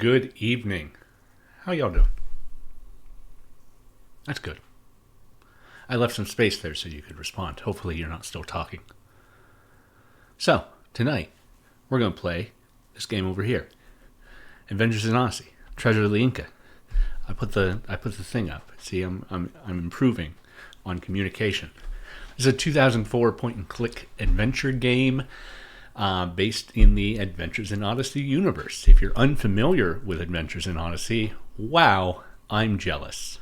Good evening. How y'all doing? That's good. I left some space there so you could respond. Hopefully you're not still talking. So, tonight, we're going to play this game over here. Adventures in Odyssey. Treasure of the Inca. I put the thing up. See, I'm improving on communication. It's a 2004 point-and-click adventure game based in the Adventures in Odyssey universe. If you're unfamiliar with Adventures in Odyssey, wow, I'm jealous.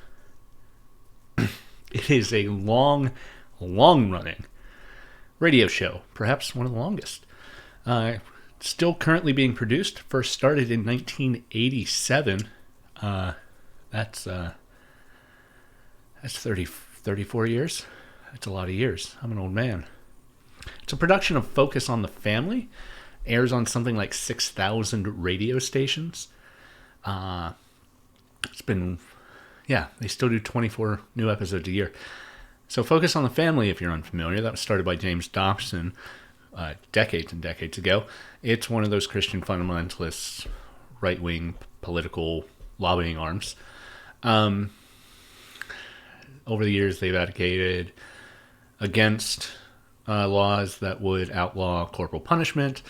It is a long-running radio show, perhaps one of the longest. Still currently being produced. First started in 1987. That's 34 years. That's a lot of years. I'm an old man. It's a production of Focus on the Family. Airs on something like 6,000 radio stations. They still do 24 new episodes a year. So Focus on the Family, if you're unfamiliar, that was started by James Dobson decades and decades ago. It's one of those Christian fundamentalists, right-wing political lobbying arms. Over the years, they've advocated against laws that would outlaw corporal punishment.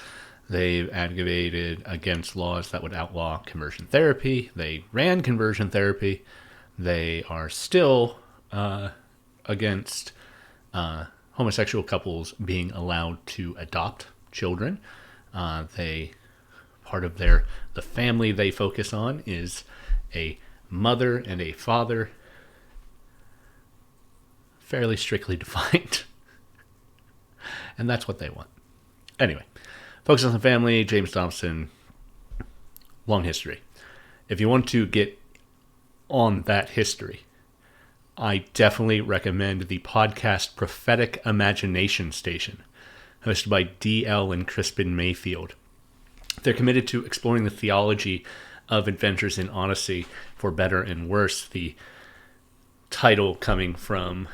They've advocated against laws that would outlaw conversion therapy. They ran conversion therapy. They are still against homosexual couples being allowed to adopt children. Part of the family they focus on is a mother and a father, fairly strictly defined. And that's what they want. Anyway, Focus on the Family, James Dobson, long history. If you want to get on that history, I definitely recommend the podcast Prophetic Imagination Station, hosted by D.L. and Crispin Mayfield. They're committed to exploring the theology of Adventures in Odyssey, for better and worse. The title coming from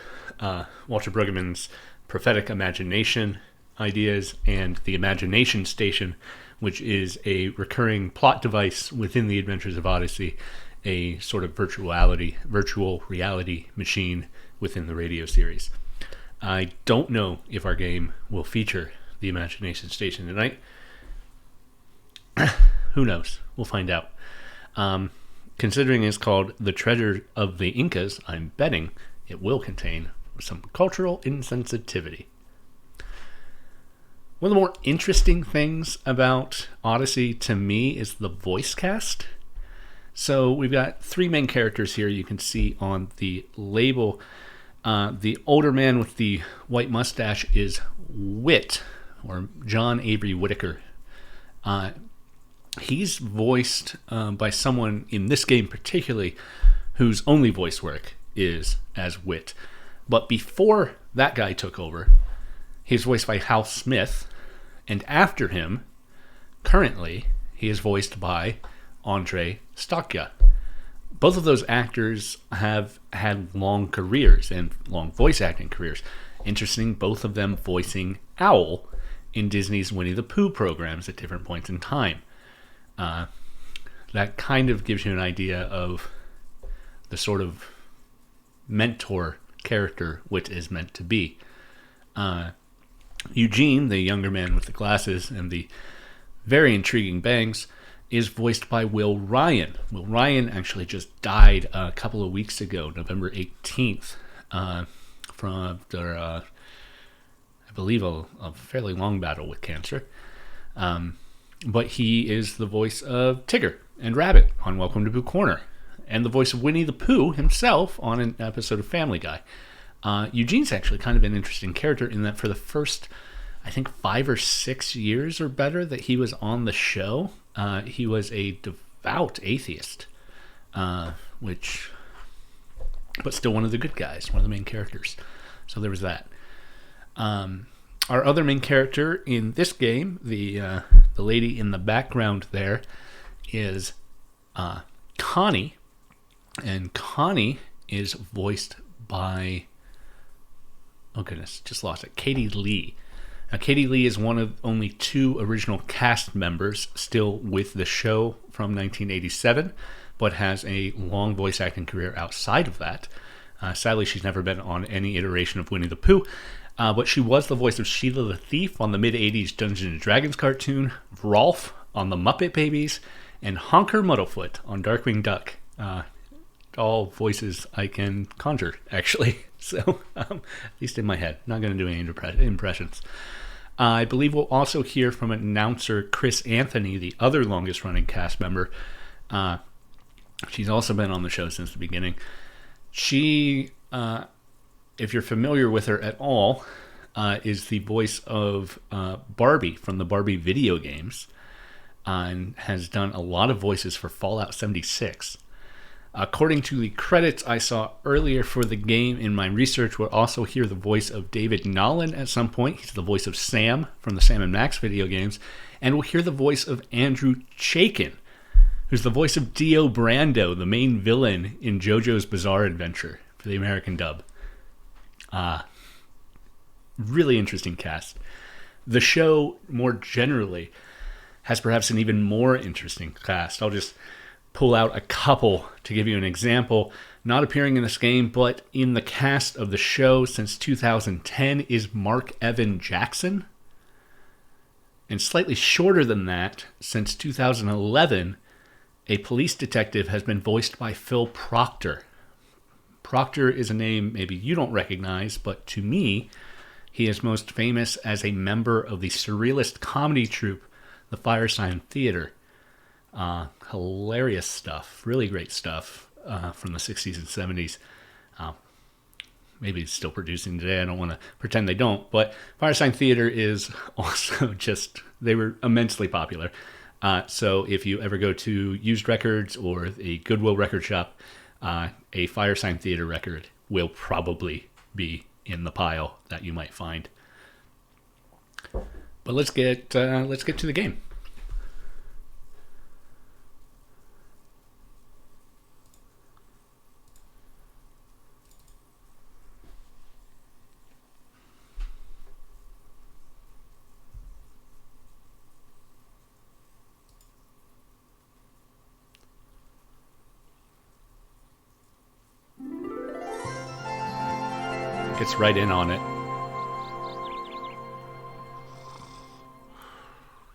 Walter Brueggemann's Prophetic Imagination ideas, and the Imagination Station, which is a recurring plot device within the Adventures of Odyssey, a sort of virtual reality machine within the radio series. I don't know if our game will feature the Imagination Station tonight. Who knows? We'll find out. Considering it's called The Treasure of the Incas, I'm betting it will contain some cultural insensitivity. One of the more interesting things about Odyssey to me is the voice cast. So we've got three main characters here you can see on the label. The older man with the white mustache is Whit, or John Avery Whitaker. He's voiced by someone in this game particularly whose only voice work is as Whit. But before that guy took over, he was voiced by Hal Smith, and after him, currently, he is voiced by Andre Stockia. Both of those actors have had long careers and long voice acting careers. Interesting, both of them voicing Owl in Disney's Winnie the Pooh programs at different points in time. That kind of gives you an idea of the sort of mentor character Whit is meant to be. Eugene, the younger man with the glasses and the very intriguing bangs, is voiced by Will Ryan. Will Ryan actually just died a couple of weeks ago, November 18th, from after, I believe, a fairly long battle with cancer. But he is the voice of Tigger and Rabbit on Welcome to Pooh Corner, and the voice of Winnie the Pooh himself on an episode of Family Guy. Eugene's actually kind of an interesting character in that for the first, I think, 5 or 6 years or better that he was on the show, he was a devout atheist, but still one of the good guys, one of the main characters. So there was that. Our other main character in this game, the lady in the background there, is Connie, and Connie is voiced by, oh goodness, just lost it, Katie Lee. Now, Katie Lee is one of only 2 original cast members still with the show from 1987, but has a long voice acting career outside of that. Sadly, she's never been on any iteration of Winnie the Pooh, but she was the voice of Sheila the Thief on the mid-80s Dungeons and Dragons cartoon, Rolf on the Muppet Babies, and Honker Muddlefoot on Darkwing Duck. All voices I can conjure, actually. So, at least in my head. Not going to do any impressions. I believe we'll also hear from announcer Chris Anthony, the other longest-running cast member. She's also been on the show since the beginning. She, if you're familiar with her at all, is the voice of Barbie from the Barbie video games, and has done a lot of voices for Fallout 76. According to the credits I saw earlier for the game in my research, we'll also hear the voice of David Nolan at some point. He's the voice of Sam from the Sam & Max video games. And we'll hear the voice of Andrew Chaikin, who's the voice of Dio Brando, the main villain in JoJo's Bizarre Adventure for the American dub. Really interesting cast. The show, more generally, has perhaps an even more interesting cast. I'll just pull out a couple to give you an example. Not appearing in this game, but in the cast of the show since 2010 is Mark Evan Jackson. And slightly shorter than that, since 2011, a police detective has been voiced by Phil Proctor. Proctor is a name maybe you don't recognize, but to me, he is most famous as a member of the surrealist comedy troupe, the Firesign Theater. Hilarious stuff, really great stuff from the 60s and 70s. Maybe it's still producing today. I don't want to pretend they don't, but Firesign Theater is also just, they were immensely popular. So if you ever go to used records or a Goodwill record shop, a Firesign Theater record will probably be in the pile that you might find. But let's get to the game. Gets right in on it.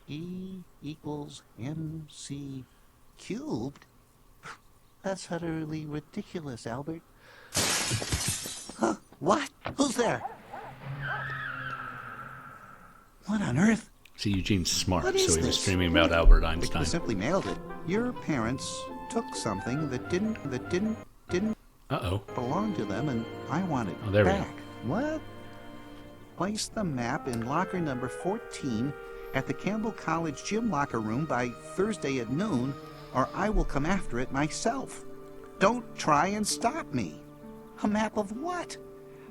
E equals MC cubed? That's utterly ridiculous, Albert. Huh? What? Who's there? What on earth? See, Eugene's smart, What is so he was this? streaming about Albert We Einstein. simply mailed it. Your parents took something that didn't Uh-oh. belong to them, and I want it Oh, there we back. What? Place the map in locker number 14 at the Campbell College gym locker room by Thursday at noon, or I will come after it myself. Don't try and stop me. A map of what?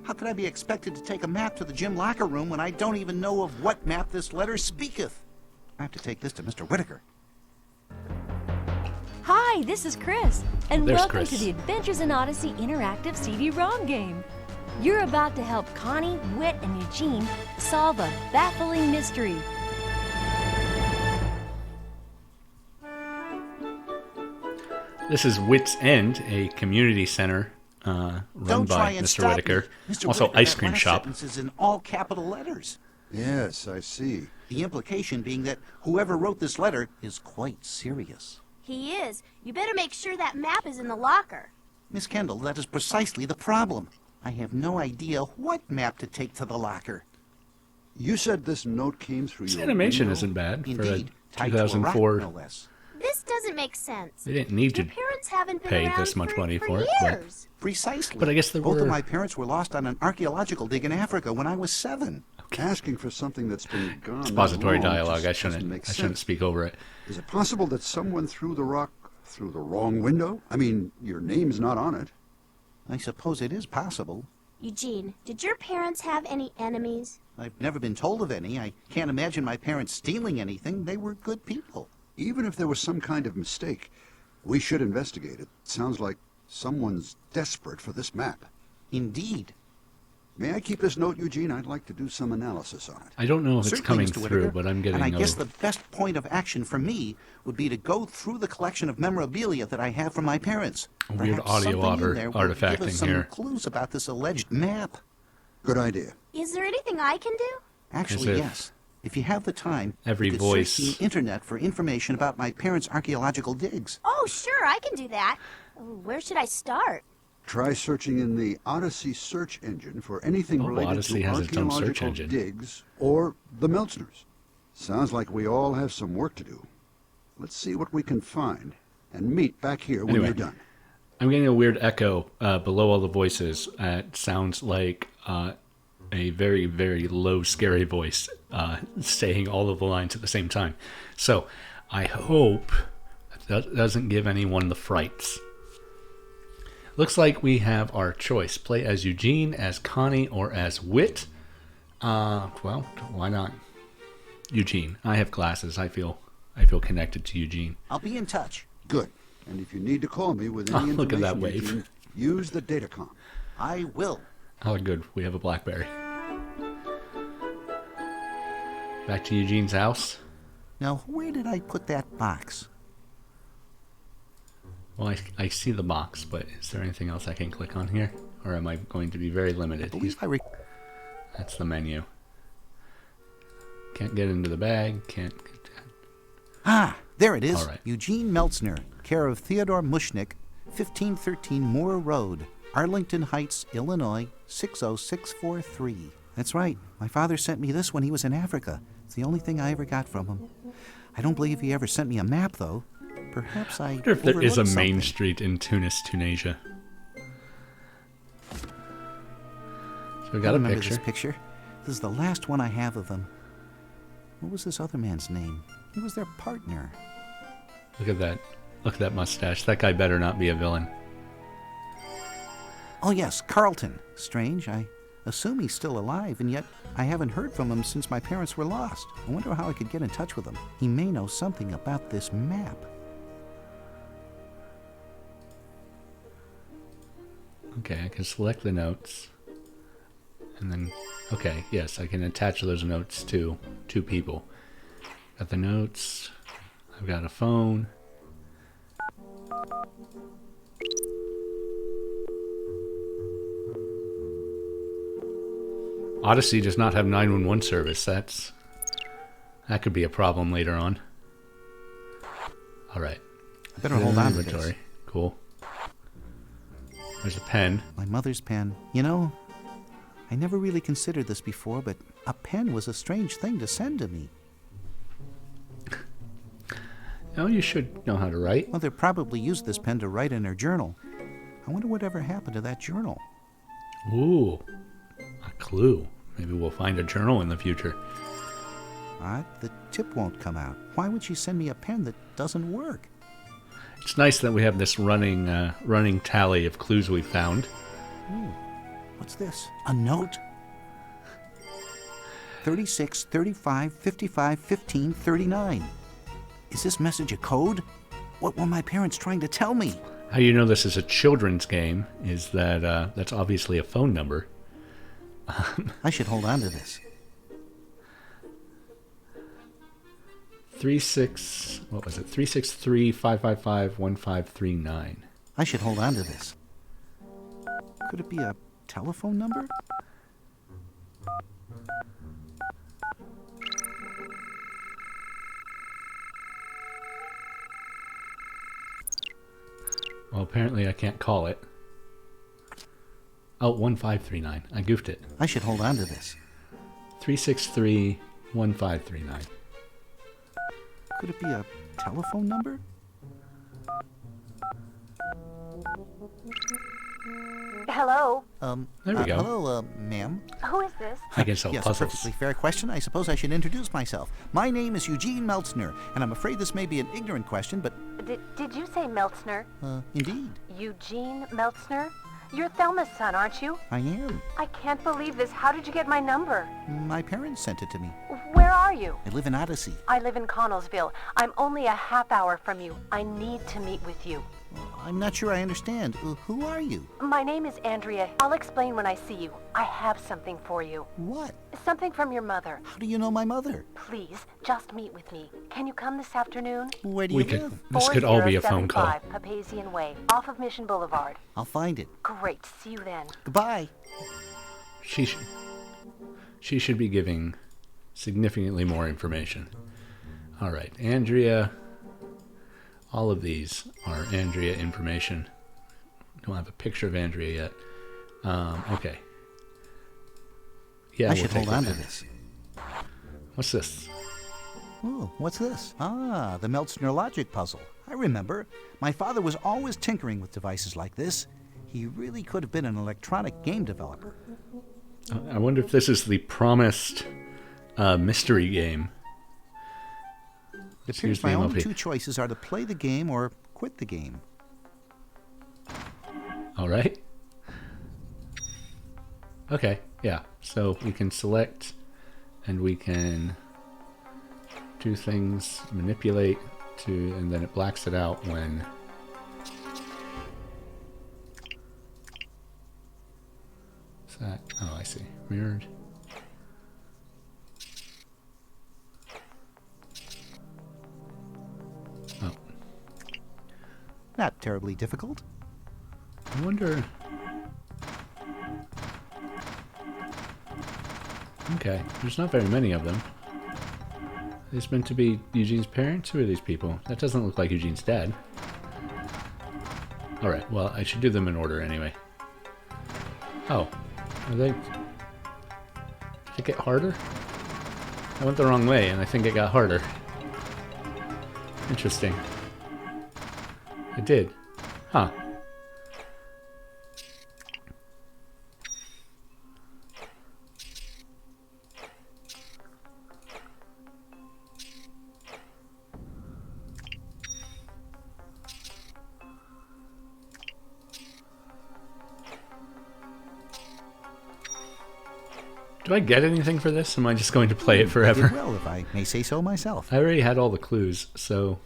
How could I be expected to take a map to the gym locker room when I don't even know of what map this letter speaketh? I have to take this to Mr. Whitaker. Hi, this is Chris, and There's welcome Chris. to the Adventures in Odyssey interactive CD-ROM game. You're about to help Connie, Whit, and Eugene solve a baffling mystery. This is Wit's End, a community center run by Mr. Whitaker. Also, ice cream shop. Is in all capital letters. Yes, I see. The implication being that whoever wrote this letter is quite serious. He is. You better make sure that map is in the locker. Miss Kendall, that is precisely the problem. I have no idea what map to take to the locker. You said this note came through This your animation window? isn't bad for a Indeed, tied to a rock, 2004. no less. This doesn't make sense. They didn't need Your to parents haven't been pay around this much for, money for for it, but- years. Precisely. But I guess there Both were- of my parents were lost on an archaeological dig in Africa when I was 7. Asking for something that's been gone. that Expository long dialogue. just I doesn't make shouldn't sense. speak over it. Is it possible that someone threw the rock through the wrong window? I mean, your name's not on it. I suppose it is possible. Eugene, did your parents have any enemies? I've never been told of any. I can't imagine my parents stealing anything. They were good people. Even if there was some kind of mistake, we should investigate it. Sounds like someone's desperate for this map. Indeed. May I keep this note, Eugene? I'd like to do some analysis on it. I don't know if it's Certainly, coming Mr. through, Whittaker. but I'm getting And I a guess the best point of action for me would be to go through the collection of memorabilia that I have from my parents. weird Perhaps audio something in there will give artifacting us some here. clues about this alleged map. Good idea. Is there anything I can do? Actually, As if yes. If you have the time, every you could voice- search the internet for information about my parents' archaeological digs. Oh, sure, I can do that. Where should I start? Try searching in the Odyssey search engine for anything Oh, related Odyssey to has its own search archaeological engine. digs or the Meltzers. Sounds like we all have some work to do. Let's see what we can find and meet back here when Anyway. you're done. I'm getting a weird echo below all the voices. It sounds like a very, very low, scary voice saying all of the lines at the same time. So I hope that doesn't give anyone the frights. Looks like we have our choice. Play as Eugene, as Connie, or as Whit. Well, why not? Eugene. I have glasses. I feel connected to Eugene. I'll be in touch. Good. And if you need to call me with Oh, any look at that information, wave. Eugene, use the datacom. I will. Oh, good. We have a BlackBerry. Back to Eugene's house. Now, where did I put that box? Well, I see the box, but is there anything else I can click on here? Or am I going to be very limited? I believe I That's the menu. Can't get into the bag. Can't. Ah, there it is. All right. Eugene Meltzner, care of Theodore Mushnick, 1513 Moore Road, Arlington Heights, Illinois, 60643. That's right. My father sent me this when he was in Africa. It's the only thing I ever got from him. I don't believe he ever sent me a map, though. Perhaps I wonder if there is a overlooked main something. street in Tunis, Tunisia. So we got I a remember picture. this picture. This is the last one I have of them. What was this other man's name? He was their partner. Look at that. Look at that mustache. That guy better not be a villain. Oh, yes, Carlton. Strange. I assume he's still alive, and yet I haven't heard from him since my parents were lost. I wonder how I could get in touch with him. He may know something about this map. Okay, I can select the notes. And then, okay, yes, I can attach those notes to two people. Got the notes. I've got a phone. Odyssey does not have 911 service. That could be a problem later on. All right. I better hold on to this. Inventory. Cool. There's a pen. My mother's pen. You know, I never really considered this before, but a pen was a strange thing to send to me. Oh, you should know how to write. Mother probably used this pen to write in her journal. I wonder whatever happened to that journal. Ooh, a clue. Maybe we'll find a journal in the future. The tip won't come out. Why would she send me a pen that doesn't work? It's nice that we have this running tally of clues we found. Ooh, what's this? A note? 36, 35, 55, 15, 39. Is this message a code? What were my parents trying to tell me? How you know this is a children's game is that that's obviously a phone number. I should hold on to this. 363-555-1539. I should hold on to this. Could it be a telephone number? Well, apparently I can't call it. Oh, 1539. I goofed it. I should hold on to this. 363-1539. Could it be a telephone number? Hello? There we go. Hello, ma'am. Who is this? I can solve Yes, puzzles. perfectly fair question. I suppose I should introduce myself. My name is Eugene Meltzner, and I'm afraid this may be an ignorant question, but, Did you say Meltzner? indeed, Eugene Meltzner? You're Thelma's son, aren't you? I am. I can't believe this. How did you get my number? My parents sent it to me. Where are are you? I live in Odyssey. I live in Connellsville. I'm only a half hour from you. I need to meet with you. I'm not sure I understand. Who are you? My name is Andrea. I'll explain when I see you. I have something for you. What? Something from your mother. How do you know my mother? Please, just meet with me. Can you come this afternoon? Where do you live? This could all be a phone call. 4075 Papazian Way, off of Mission Boulevard. I'll find it. Great. See you then. Goodbye. She should be giving significantly more information. All right, Andrea. All of these are Andrea information. Don't have a picture of Andrea yet. Okay. Yeah, I should hold on to this. What's this? Oh, what's this? Ah, the Meltz Neurologic puzzle. I remember. My father was always tinkering with devices like this. He really could have been an electronic game developer. I wonder if this is the promised mystery game. It appears my only two choices are to play the game or quit the game. All right. Okay, yeah. So we can select and we can do things, manipulate to, and then it blacks it out when is that? Oh, I see. Mirrored. Oh. Not terribly difficult. I wonder. Okay, there's not very many of them. Are these meant to be Eugene's parents? Who are these people? That doesn't look like Eugene's dad. Alright, well, I should do them in order anyway. Oh, are they... Did it get harder? I went the wrong way, and I think it got harder. Interesting. It did. Huh. Do I get anything for this? Am I just going to play it forever? Well, if I may say so myself. I already had all the clues, so...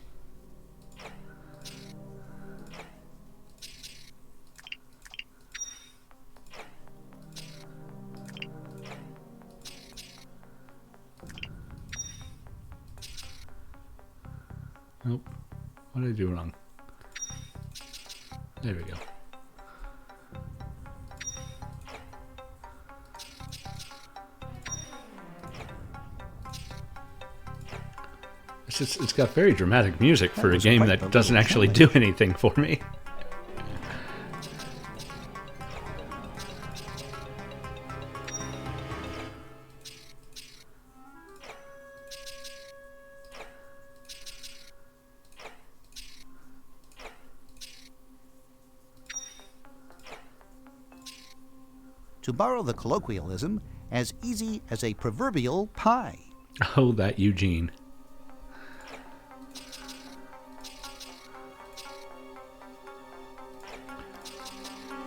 Nope. What did I do wrong? There we go. It's got very dramatic music for a game that doesn't actually do anything for me. To borrow the colloquialism, as easy as a proverbial pie. Oh, that Eugene.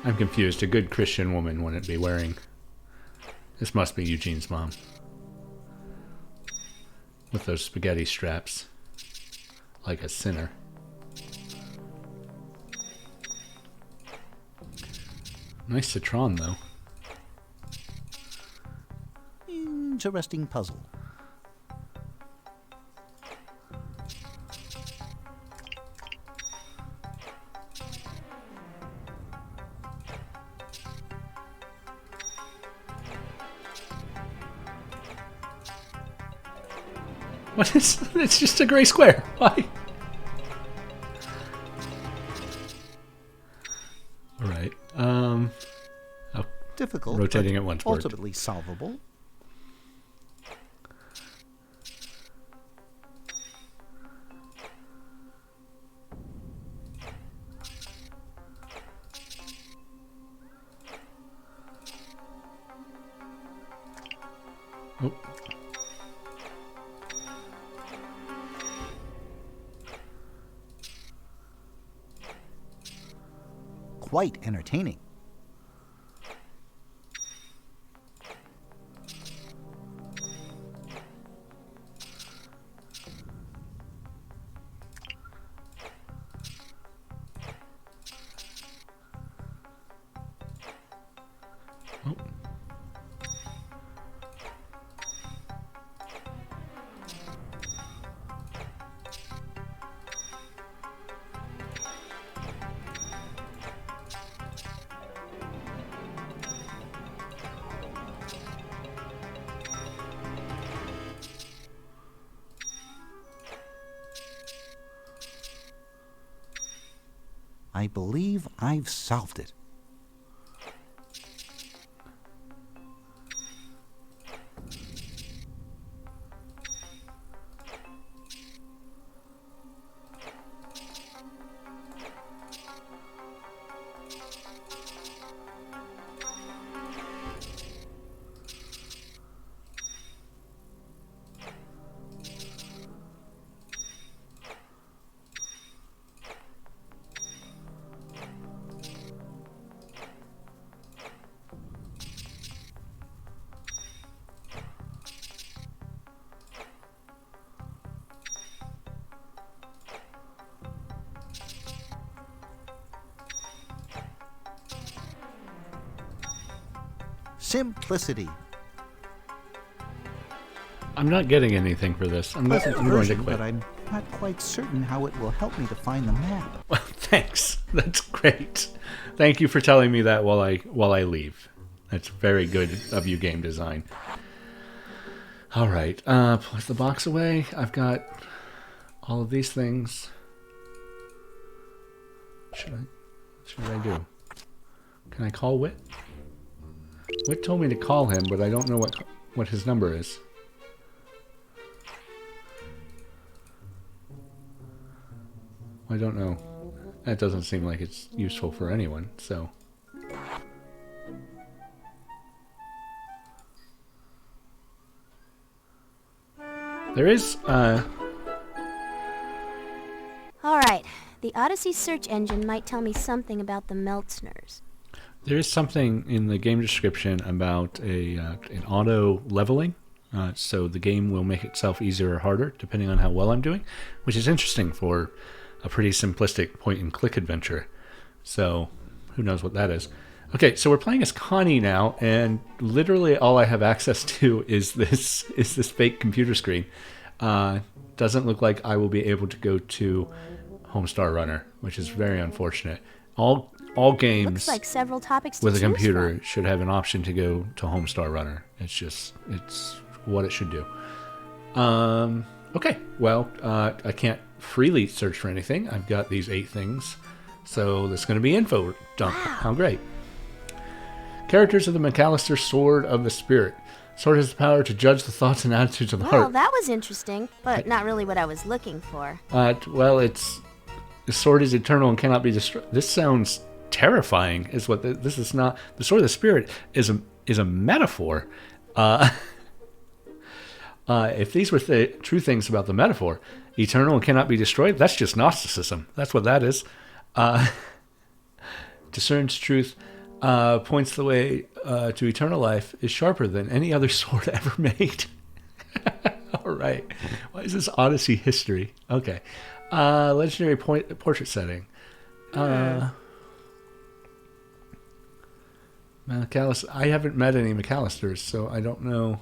I'm confused. A good Christian woman wouldn't be wearing... This must be Eugene's mom. With those spaghetti straps. Like a sinner. Nice citron, though. Interesting puzzle. What is... It's just a gray square. Why? Alright. Oh, Difficult. rotating but it once worked. ultimately solvable. Oh. Quite entertaining. I believe I've solved it. Simplicity. I'm not getting anything for this. I'm going to Version, quit. but I'm not quite certain how it will help me to find the map. Well, thanks. That's great. Thank you for telling me that while I leave. That's very good of you, game design. All right. Put the box away. I've got all of these things. What should I do? Can I call Wit? Wit told me to call him, but I don't know what his number is. I don't know. That doesn't seem like it's useful for anyone, so... There is, Alright, the Odyssey search engine might tell me something about the Meltzners. there is something in the game description about an auto leveling. So the game will make itself easier or harder, depending on how well I'm doing, which is interesting for a pretty simplistic point-and-click adventure. So who knows what that is. Okay, so we're playing as Connie now, and literally all I have access to is this fake computer screen. Doesn't look like I will be able to go to Homestar Runner, which is very unfortunate. All games Looks like several topics to with a choose computer from. should have an option to go to Homestar Runner. It's what it should do. Okay, well, I can't freely search for anything. I've got these 8 things, so there's going to be info dump. Wow. How great. Characters of the McAllister Sword of the Spirit. Sword has the power to judge the thoughts and attitudes of the Well, heart. that was interesting, but not really what I was looking for. Well, the sword is eternal and cannot be destroyed. This sounds terrifying. Is what this is not. The Sword of the Spirit is a metaphor. If these were true things about the metaphor, eternal and cannot be destroyed, that's just Gnosticism. That's what that is. Discerns truth, points the way to eternal life, is sharper than any other sword ever made. All right. Why is this Odyssey history? Okay. Legendary portrait setting. McAllister. I haven't met any McAllisters, so I don't know.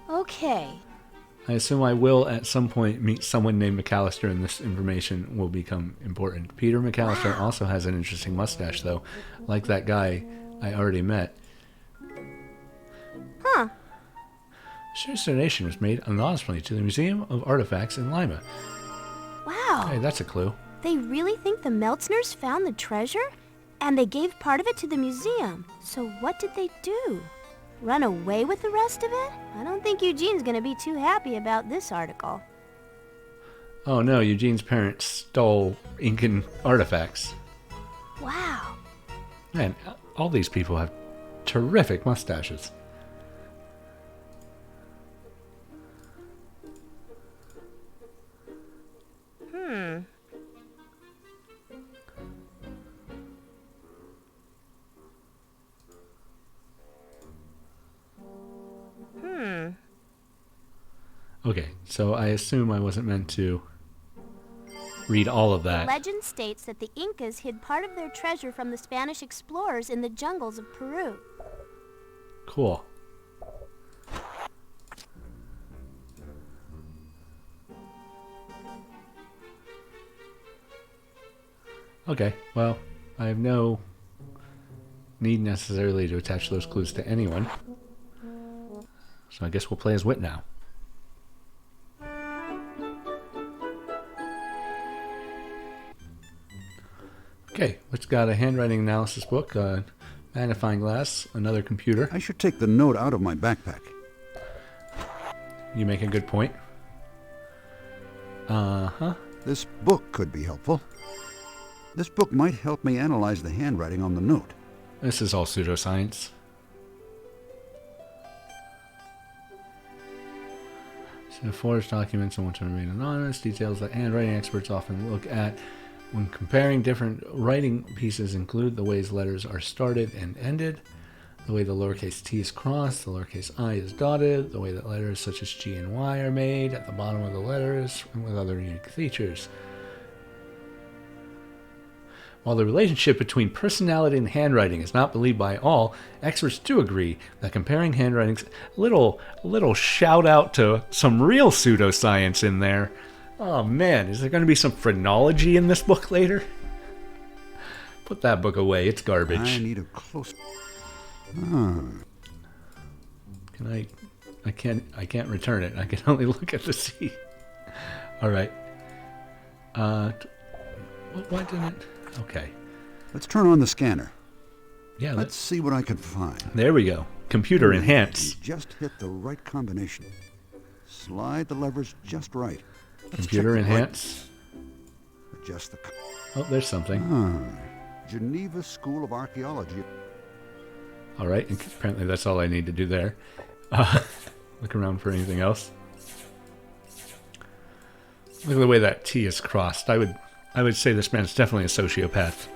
Okay. I assume I will at some point meet someone named McAllister, and this information will become important. Peter McAllister also has an interesting mustache, though, like that guy I already met. Huh. This donation was made anonymously to the Museum of Artifacts in Lima. Wow. Hey, that's a clue. They really think the Meltzners found the treasure? And they gave part of it to the museum. So what did they do? Run away with the rest of it? I don't think Eugene's gonna be too happy about this article. Oh no, Eugene's parents stole Incan artifacts. Wow. Man, all these people have terrific mustaches. Okay, so I assume I wasn't meant to read all of that. Legend states that the Incas hid part of their treasure from the Spanish explorers in the jungles of Peru. Cool. Okay, well, I have no need necessarily to attach those clues to anyone. So I guess we'll play as Wit now. Okay, let's got a handwriting analysis book, magnifying glass, another computer. I should take the note out of my backpack. You make a good point. Uh-huh. This book could be helpful. This book might help me analyze the handwriting on the note. This is all pseudoscience. So forged documents and want to remain anonymous. Details that handwriting experts often look at when comparing different writing pieces include the ways letters are started and ended, the way the lowercase t is crossed, the lowercase I is dotted, the way that letters such as G and Y are made at the bottom of the letters, and with other unique features. While the relationship between personality and handwriting is not believed by all, experts do agree that comparing handwritings, a little shout out to some real pseudoscience in there. Oh man, is there going to be some phrenology in this book later? Put that book away, it's garbage. I need a close... I can't return it. I can only look at the C. Alright. Why didn't it... Okay. Let's turn on the scanner. Yeah, Let's see what I can find. There we go. Computer enhance. You just hit the right combination. Slide the levers just right. Let's Computer check the enhance. Right. Adjust the... Oh, there's something. Geneva School of Archaeology. Alright, apparently that's all I need to do there. Look around for anything else. Look at the way that T is crossed. I would say this man's definitely a sociopath.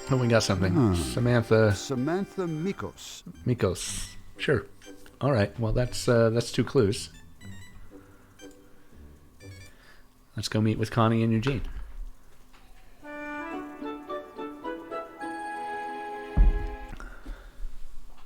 Oh, we got something. Samantha Mikos. Mikos. Sure. All right. Well, that's 2 clues. Let's go meet with Connie and Eugene.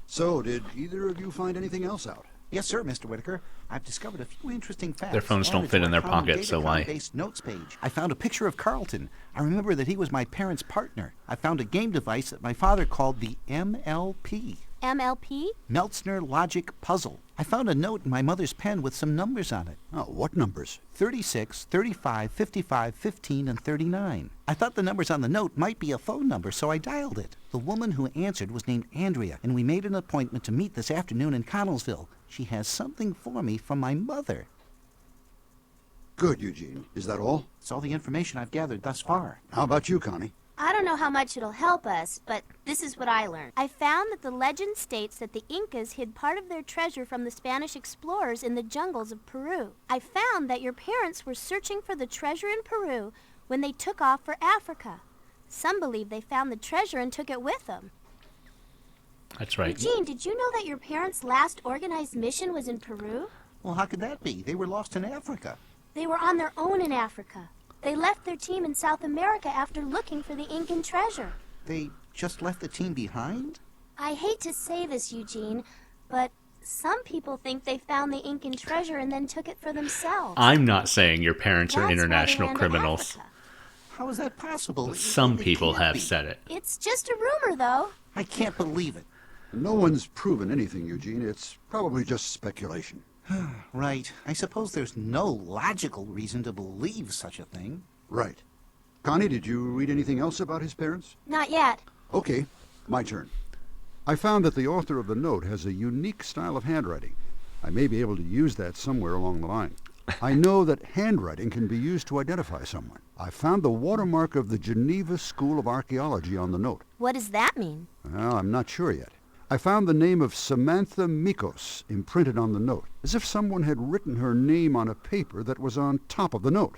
So, did either of you find anything else out? Yes, sir, Mr. Whitaker. I've discovered a few interesting facts. Their phones don't added fit to in our their common pockets, so why? Datacom-based notes page. I found a picture of Carlton. I remember that he was my parents' partner. I found a game device that my father called the MLP. MLP? Neurologic puzzle. I found a note in my mother's pen with some numbers on it. Oh, what numbers? 36, 35, 55, 15, and 39. I thought the numbers on the note might be a phone number, so I dialed it. The woman who answered was named Andrea, and we made an appointment to meet this afternoon in Connellsville. She has something for me from my mother. Good, Eugene. Is that all? It's all the information I've gathered thus far. How about you, Connie? I don't know how much it'll help us, but this is what I learned. I found that the legend states that the Incas hid part of their treasure from the Spanish explorers in the jungles of Peru. I found that your parents were searching for the treasure in Peru when they took off for Africa. Some believe they found the treasure and took it with them. That's right. Eugene, did you know that your parents' last organized mission was in Peru? Well, how could that be? They were lost in Africa. They were on their own in Africa. They left their team in South America after looking for the Incan treasure. They just left the team behind? I hate to say this, Eugene, but some people think they found the Incan treasure and then took it for themselves. I'm not saying your parents are That's why they international ran to criminals. Africa. How is that possible? Some It people can't have be. said it. It's just a rumor, though. I can't believe it. No one's proven anything, Eugene. It's probably just speculation. Right. I suppose there's no logical reason to believe such a thing. Right. Connie, did you read anything else about his parents? Not yet. Okay, my turn. I found that the author of the note has a unique style of handwriting. I may be able to use that somewhere along the line. I know that handwriting can be used to identify someone. I found the watermark of the Geneva School of Archaeology on the note. What does that mean? Well, I'm not sure yet. I found the name of Samantha Mikos imprinted on the note, as if someone had written her name on a paper that was on top of the note.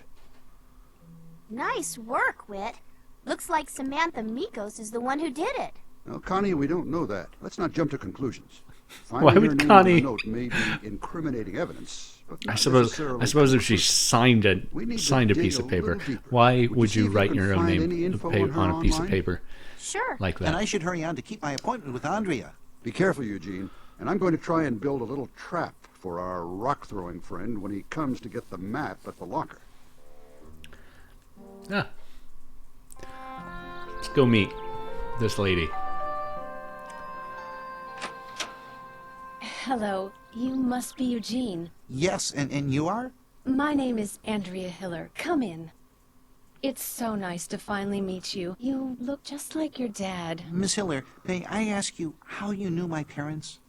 Nice work, Whit. Looks like Samantha Mikos is the one who did it. Well, Connie, we don't know that. Let's not jump to conclusions. Why Finding would her name Connie- on the note may be incriminating evidence, but I not suppose necessarily if she signed We need a to dig piece a of paper, little deeper. why Would would you see you if you write can your own find name any info on her on a piece of online? paper Sure. like And that? I should hurry on to keep my appointment with Andrea. Be careful, Eugene. And I'm going to try and build a little trap for our rock-throwing friend when he comes to get the map at the locker. Ah. Let's go meet this lady. Hello, you must be Eugene. Yes, and you are? My name is Andrea Hiller. Come in. It's so nice to finally meet you. You look just like your dad. Miss Hiller, may I ask you how you knew my parents?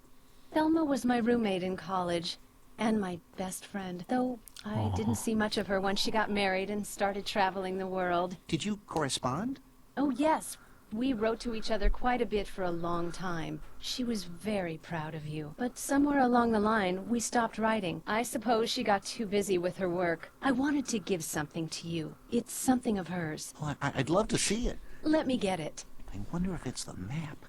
Thelma was my roommate in college, and my best friend, though I didn't see much of her once she got married and started traveling the world. Did you correspond? Oh, yes. We wrote to each other quite a bit for a long time. She was very proud of you. But somewhere along the line, we stopped writing. I suppose she got too busy with her work. I wanted to give something to you. It's something of hers. Well, I'd love to see it. Let me get it. I wonder if it's the map.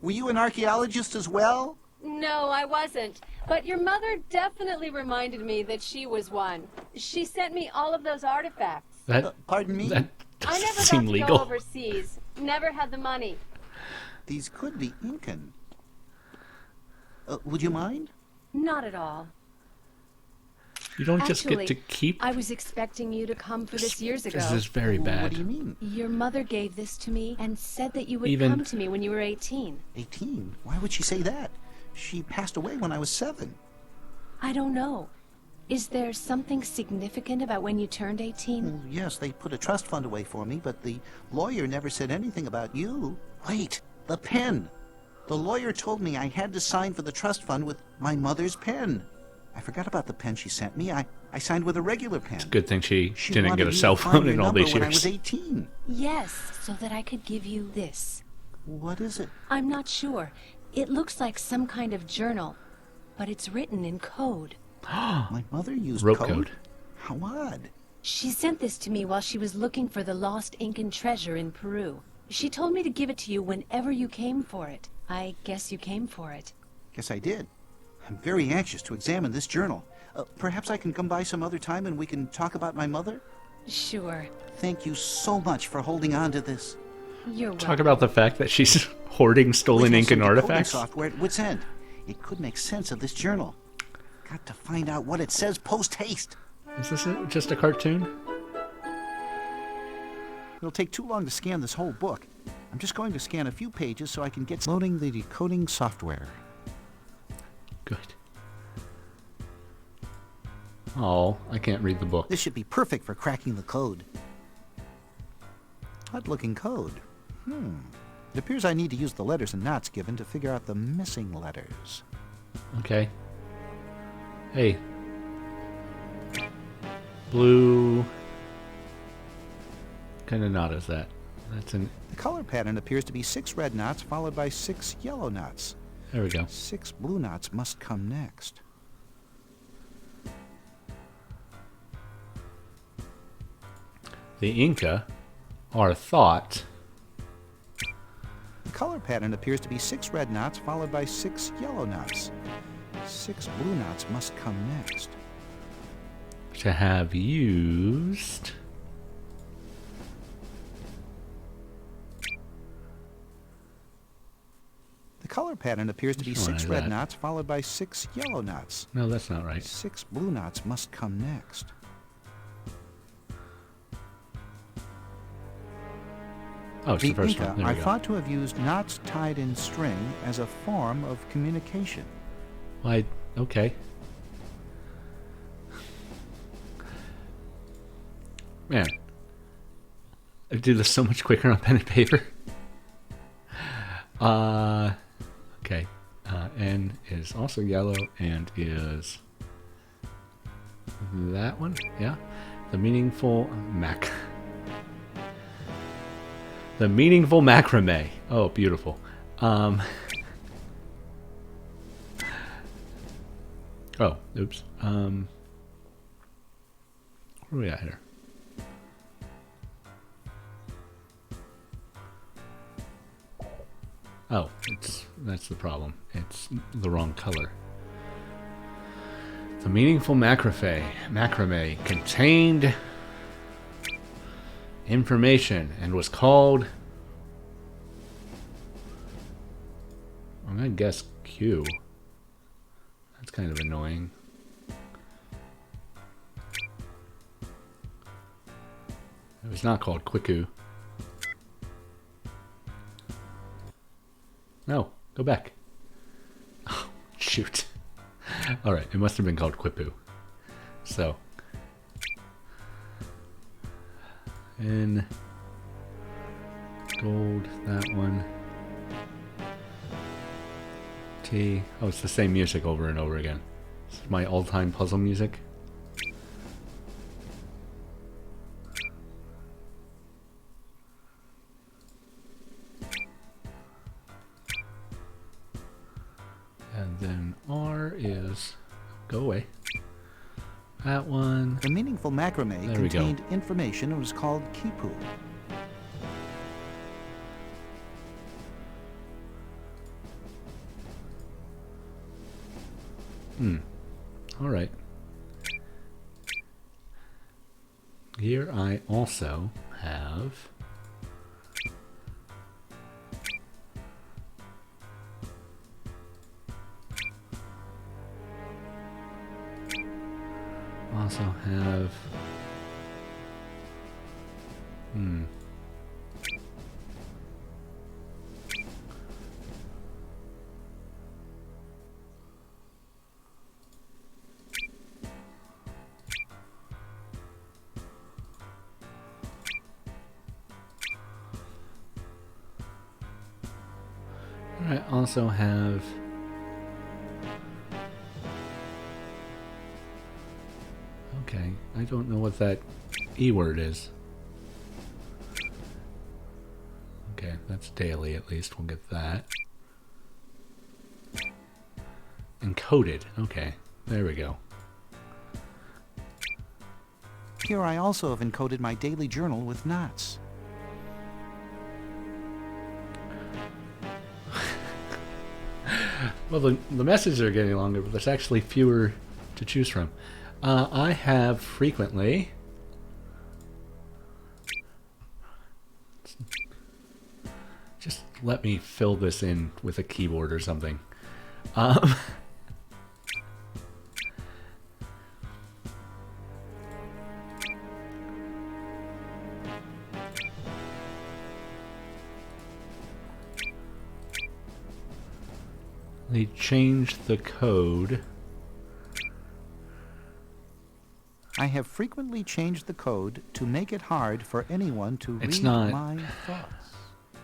Were you an archaeologist as well? No, I wasn't. But your mother definitely reminded me that she was one. She sent me all of those artifacts. Pardon me? That I doesn't never seem got to legal. go overseas. Never had the money. These could be Incan. Would you mind? Not at all. You don't just get Actually, to keep. I was expecting you to come for this years ago. This is very bad. What do you mean? Your mother gave this to me and said that you would Even- come to me when you were 18. 18? Why would she say that? She passed away when I was 7. I don't know. Is there something significant about when you turned 18? Well, yes, they put a trust fund away for me, but the lawyer never said anything about you. Wait, the pen. The lawyer told me I had to sign for the trust fund with my mother's pen. I forgot about the pen she sent me. I signed with a regular pen. Good thing she didn't wanted get a me cell to find phone your in all number these when I was years. 18. Yes, so that I could give you this. What is it? I'm not sure. It looks like some kind of journal, but it's written in code. My mother used Rope code. How odd. She sent this to me while she was looking for the lost Incan treasure in Peru. She told me to give it to you whenever you came for it. I guess you came for it. Guess I did. I'm very anxious to examine this journal. Perhaps I can come by some other time and we can talk about my mother? Sure. Thank you so much for holding on to this. You're welcome. Talk about the fact that she's hoarding stolen We have Incan some decoding artifacts. software at wit's end. It could make sense of this journal. Got to find out what it says post-haste. Is this just a cartoon? It'll take too long to scan this whole book. I'm just going to scan a few pages so I can get loading the decoding software. Good. Oh, I can't read the book. This should be perfect for cracking the code. Odd-looking code. It appears I need to use the letters and knots given to figure out the missing letters. Okay. Hey. Blue. What kind of knot is that? That's an. The color pattern appears to be 6 red knots followed by 6 yellow knots. There we go. 6 blue knots must come next. The Inca are thought. The color pattern appears to be 6 red knots followed by 6 yellow knots. 6 blue knots must come next. To have used. The color pattern appears to be Which one 6 is red that? knots followed by 6 yellow knots. No, that's not right. 6 blue knots must come next. Oh, it's the first Inca one. There are we go. thought to have used knots tied in string as a form of communication. Why? Okay. Man, I do this so much quicker on pen and paper. Okay. N is also yellow and is that one? Yeah. The meaningful The meaningful macrame. Oh, beautiful. Oh, oops. Where are we at here? Oh, that's the problem. It's the wrong color. The meaningful macrame contained information and was called, I'm gonna guess Q. That's kind of annoying. It was not called Quiku. No, go back. Oh, shoot. Alright, it must have been called Quipu. So, in gold, that one. T. Oh, it's the same music over and over again. This is my all-time puzzle music. And then R is... Go away. That one. The meaningful macrame There we go. contained information and was called kipu. Alright. Here I also have... Also have... I also have... Okay, I don't know what that E word is. Okay, that's daily at least. We'll get that. Encoded. Okay, there we go. Here I also have encoded my daily journal with knots. Well, the messages are getting longer, but there's actually fewer to choose from. I have frequently... Just let me fill this in with a keyboard or something. They changed the code. I have frequently changed the code to make it hard for anyone to It's read not. my thoughts.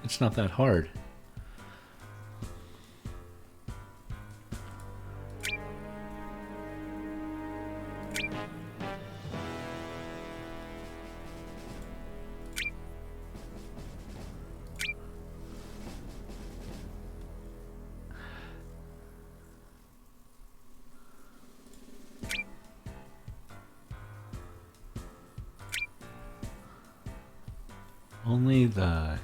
It's not that hard. Only the...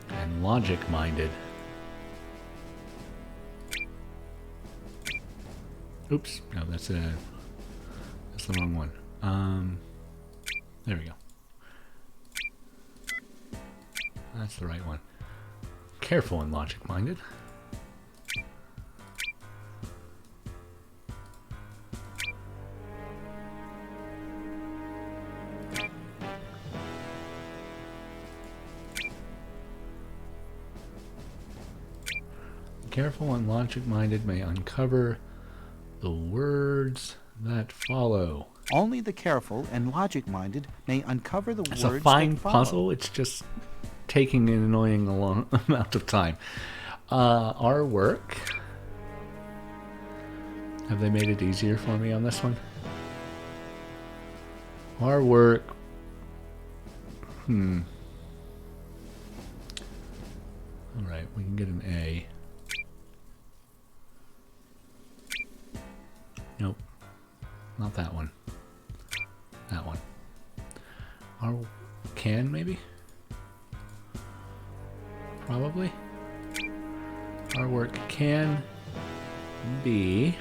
and logic-minded. Oops, no, that's the wrong one. There we go. That's the right one. Careful and logic-minded. Careful and logic-minded may uncover the words that follow. Only the careful and logic-minded may uncover the It's words a fine that follow. puzzle. It's just taking an annoying long amount of time. Our work. Have they made it easier for me on this one? Our work. Alright, we can get an A. Nope. Not that one. That one. Our can, maybe? Probably. Our work can be...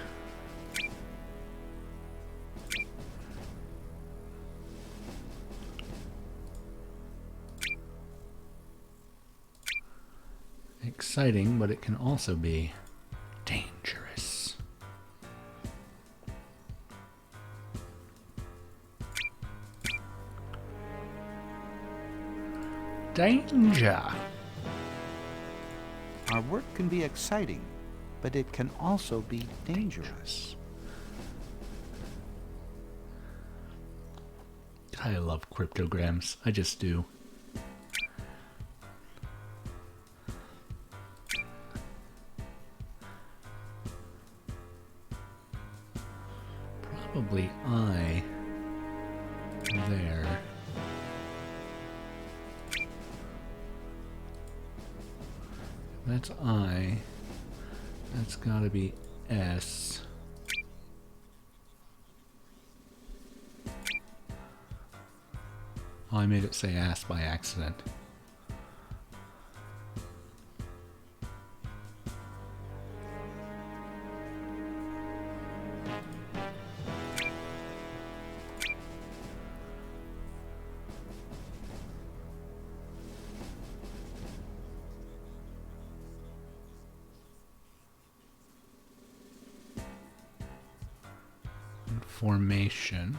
exciting, but it can also be dangerous. Danger. Our work can be exciting, but it can also be dangerous. I love cryptograms. I just do. Probably I there. That's I. That's gotta be S. Oh, I made it say ass by accident. Formation.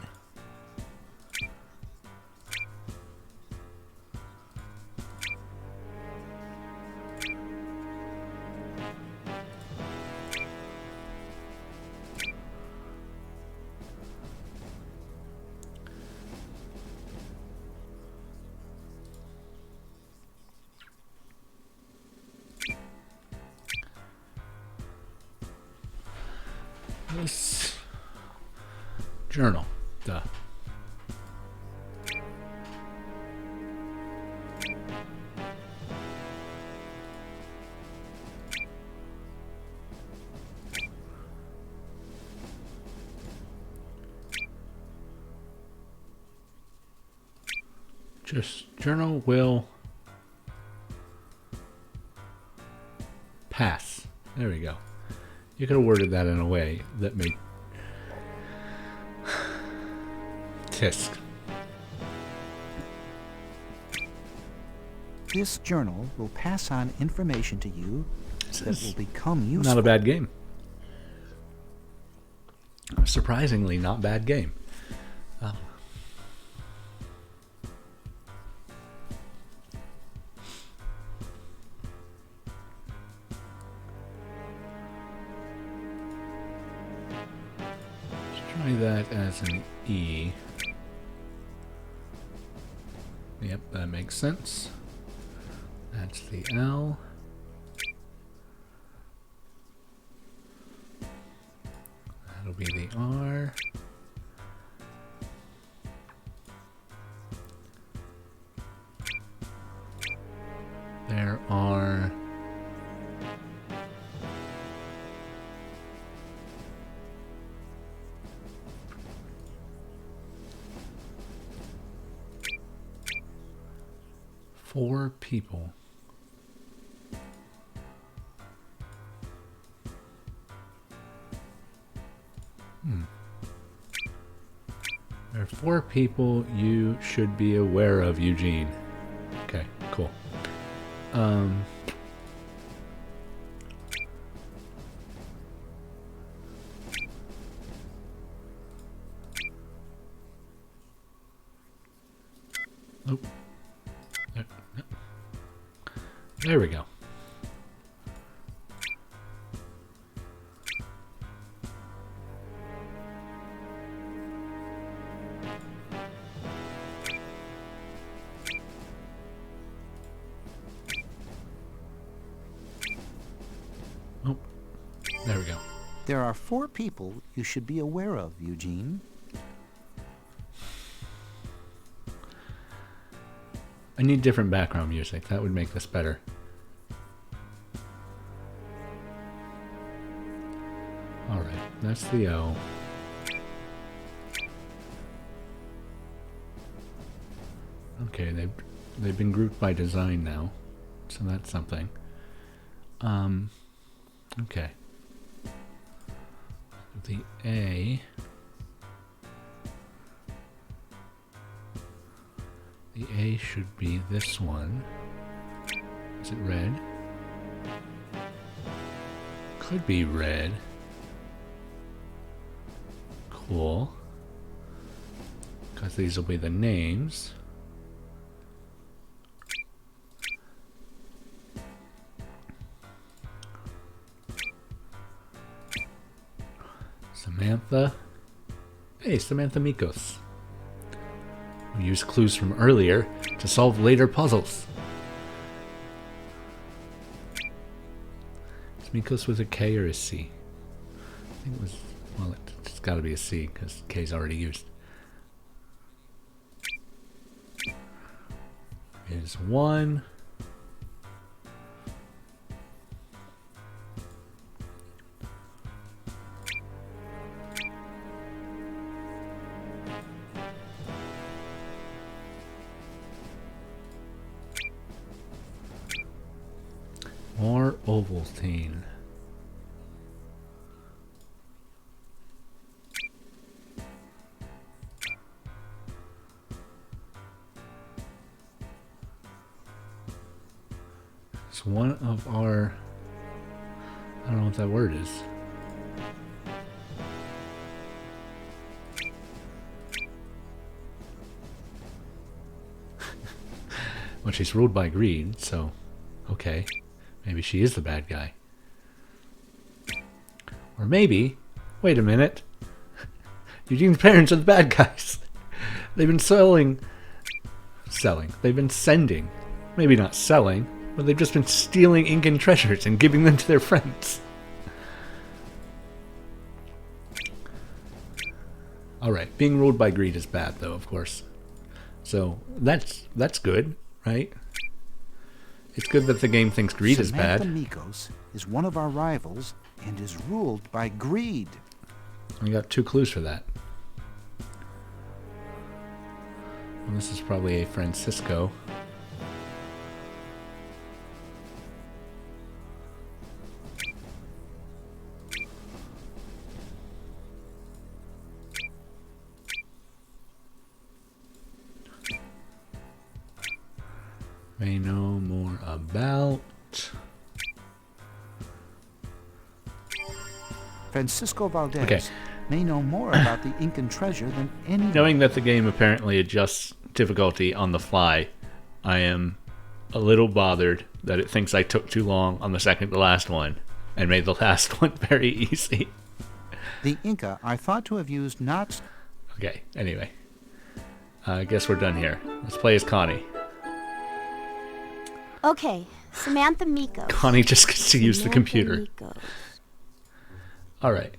This journal, duh. Just journal will pass. There we go. You could have worded that in a way that made tisk. This journal will pass on information to you that will become useful. Not a bad game. Surprisingly, not bad game. Let's try that as an E. Yep, that makes sense. That's the L. That'll be the R. There are four people. There are four people you should be aware of, Eugene. Okay, cool. Oh. There we go. Oh, there we go. There are four people you should be aware of, Eugene. I need different background music. That would make this better. Alright, that's the O. Okay, they've been grouped by design now. So that's something. Okay. The A. The A should be this one. Is it red? Could be red. Cool. Because these will be the names. Samantha. Hey, Samantha Mikos. use clues from earlier to solve later puzzles. Is Mikos with a K or a C? I think it was, well, it's got to be a C because K is already used. Is 1. More Ovaltine. It's one of our... I don't know what that word is. Well, she's ruled by greed, so... Okay. Maybe she is the bad guy. Or maybe... Wait a minute. Eugene's parents are the bad guys. They've been selling... They've been sending. Maybe not selling, but they've just been stealing Incan treasures and giving them to their friends. Alright, being ruled by greed is bad, though, of course. So, that's good, right? It's good that the game thinks greed is bad. Mikos is one of our rivals and is ruled by greed. We got 2 clues for that. Well, this is probably a Francisco. May know more about... Francisco Valdez Okay. may know more about the Incan treasure than anyone. Knowing that the game apparently adjusts difficulty on the fly, I am a little bothered that it thinks I took too long on the second to last one and made the last one very easy. The Inca are thought to have used knots. Okay, anyway. I guess we're done here. Let's play as Connie. Okay, Samantha Mikos. Connie just gets to use the computer. Mikos. Alright,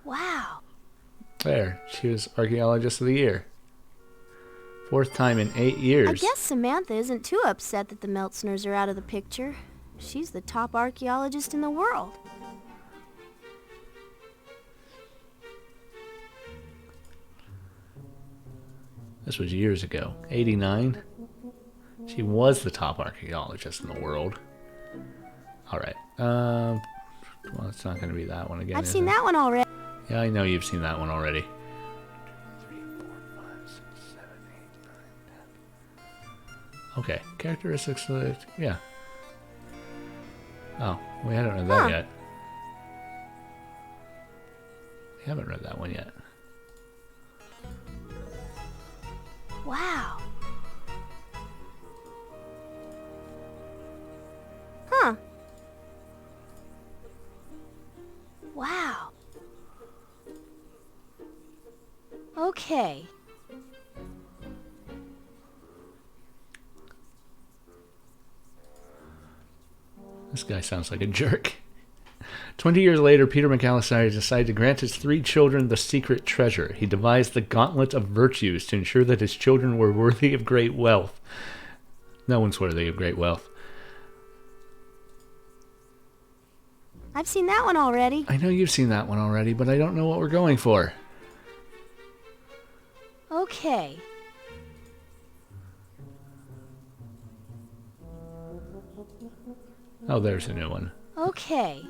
Wow. there. She was Archaeologist of the Year. 4th time in 8 years. I guess Samantha isn't too upset that the Meltzners are out of the picture. She's the top archaeologist in the world. This was years ago. 89? She was the top archaeologist in the world. Alright. Well, it's not going to be that one again. I've seen that one already. Yeah, I know you've seen that one already. 2, 3, 4, 5, 6, 7, 8, 9, 10. Okay. Characteristics of the... Yeah. Oh, we haven't read that yet. We haven't read that one yet. Wow. Huh. Wow. Okay. This guy sounds like a jerk. 20 years later, Peter McAllister decided to grant his 3 children the secret treasure. He devised the Gauntlet of Virtues to ensure that his children were worthy of great wealth. No one's worthy of great wealth. I've seen that one already. I know you've seen that one already, but I don't know what we're going for. Okay. Oh, there's a new one. Okay.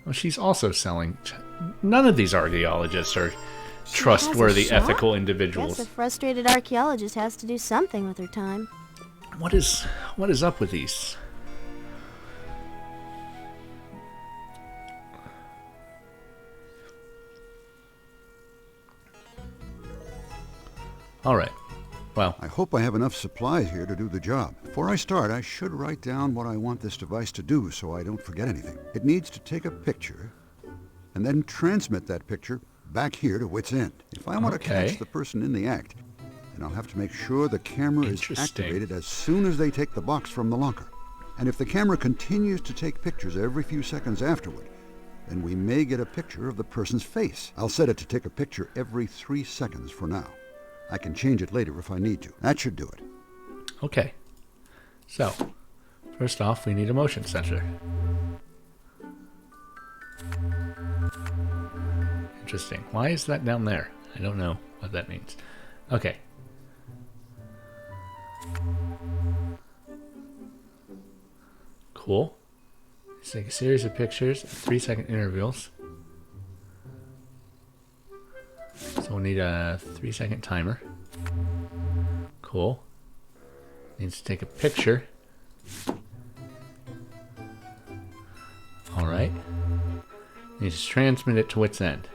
Oh, she's also selling... None of these archaeologists are trustworthy, shop? ethical Guess individuals. a frustrated archaeologist has to do something with her time. What is up with these? All right. Well, I hope I have enough supplies here to do the job. Before I start, I should write down what I want this device to do so I don't forget anything. It needs to take a picture and then transmit that picture back here to Wit's End. If I want to catch the person in the act, then I'll have to make sure the camera is activated as soon as they take the box from the locker. And if the camera continues to take pictures every few seconds afterward, then we may get a picture of the person's face. I'll set it to take a picture every 3 seconds for now. I can change it later if I need to. That should do it. Okay. So, first off, we need a motion sensor. Interesting. Why is that down there? I don't know what that means. Okay. Cool. Let's take a series of pictures at 3-second intervals. So we'll need a 3-second timer. Cool. Needs to take a picture. Alright. Needs to transmit it to Wit's End.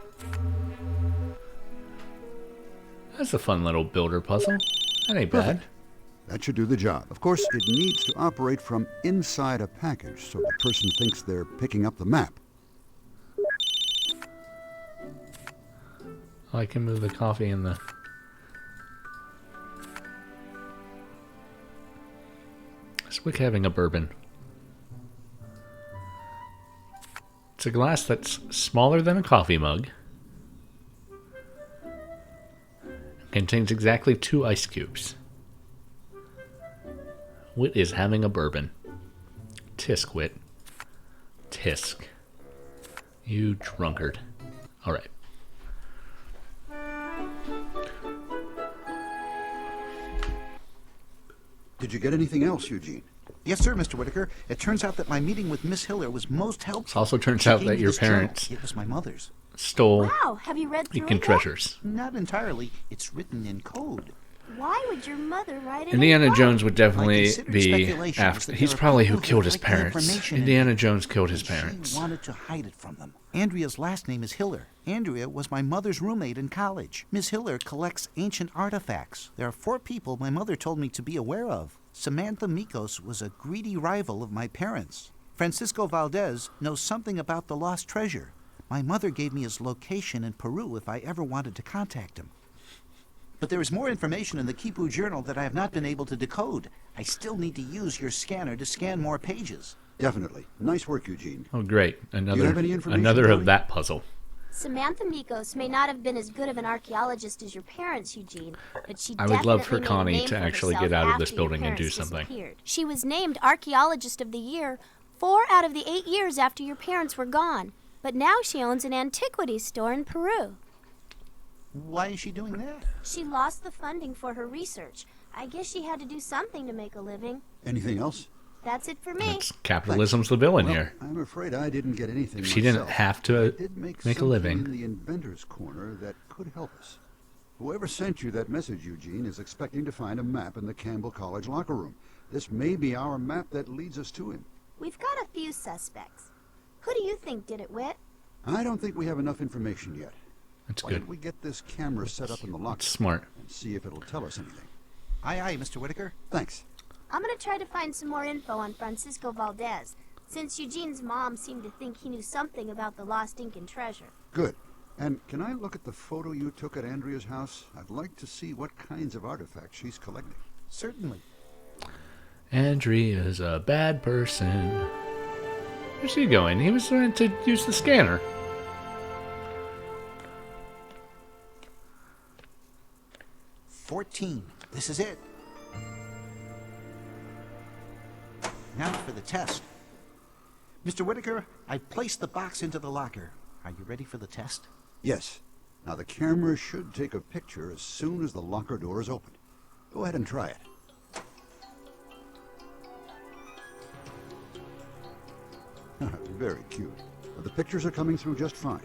That's a fun little builder puzzle. That ain't bad. That should do the job. Of course, it needs to operate from inside a package so the person thinks they're picking up the map. Oh, I can move the coffee in the... It's like having a bourbon. It's a glass that's smaller than a coffee mug. Contains exactly 2 ice cubes. Wit is having a bourbon. Tisk, Wit. Tisk. You drunkard. Alright. Did you get anything else, Eugene? Yes, sir, Mr. Whitaker. It turns out that my meeting with Miss Hiller was most helpful. It also turns She out gave that me your this journal. parents It was my mother's. stole Wow, have you read through Incan it? treasures. Not entirely. It's written in code. Why would your mother write it? Indiana in Jones would My definitely considered be speculation is after. that He's there are probably who people killed his like the parents. information in Indiana it, Jones killed his and parents. She wanted to hide it from them. Andrea's last name is Hiller. Andrea was my mother's roommate in college. Miss Hiller collects ancient artifacts. There are 4 people my mother told me to be aware of. Samantha Mikos was a greedy rival of my parents. Francisco Valdez knows something about the lost treasure. My mother gave me his location in Peru if I ever wanted to contact him. But there is more information in the Kipu journal that I have not been able to decode. I still need to use your scanner to scan more pages. Definitely. Nice work, Eugene. Oh, great. Another, have any information, another of Tony? that puzzle. Samantha Mikos may not have been as good of an archaeologist as your parents, Eugene, but she I would love for definitely made a Connie name to for actually herself get out of after this your building and do parents something. disappeared. She was named Archaeologist of the Year 4 out of the 8 years after your parents were gone. But now she owns an antiquities store in Peru. Why is she doing that? She lost the funding for her research. I guess she had to do something to make a living. Anything else? That's it for me. It's capitalism's the villain Well, here. I'm afraid I didn't get anything If she didn't myself. have to I did make make a something living. in the inventor's corner that could help us. Whoever sent you that message, Eugene, is expecting to find a map in the Campbell College locker room. This may be our map that leads us to him. We've got a few suspects. Who do you think did it, Whit? I don't think we have enough information yet. That's Why good. don't we get this camera set up in the locker It's smart. and see if it'll tell us anything? Aye, aye, Mr. Whitaker. Thanks. I'm gonna try to find some more info on Francisco Valdez, since Eugene's mom seemed to think he knew something about the lost Incan treasure. Good. And can I look at the photo you took at Andrea's house? I'd like to see what kinds of artifacts she's collecting. Certainly. Andrea's a bad person. Where's he going? He was trying to use the scanner. "14. This is it. Now for the test. Mr. Whitaker, I've placed the box into the locker. Are you ready for the test? Yes. Now the camera should take a picture as soon as the locker door is opened. Go ahead and try it. Very cute. But the pictures are coming through just fine.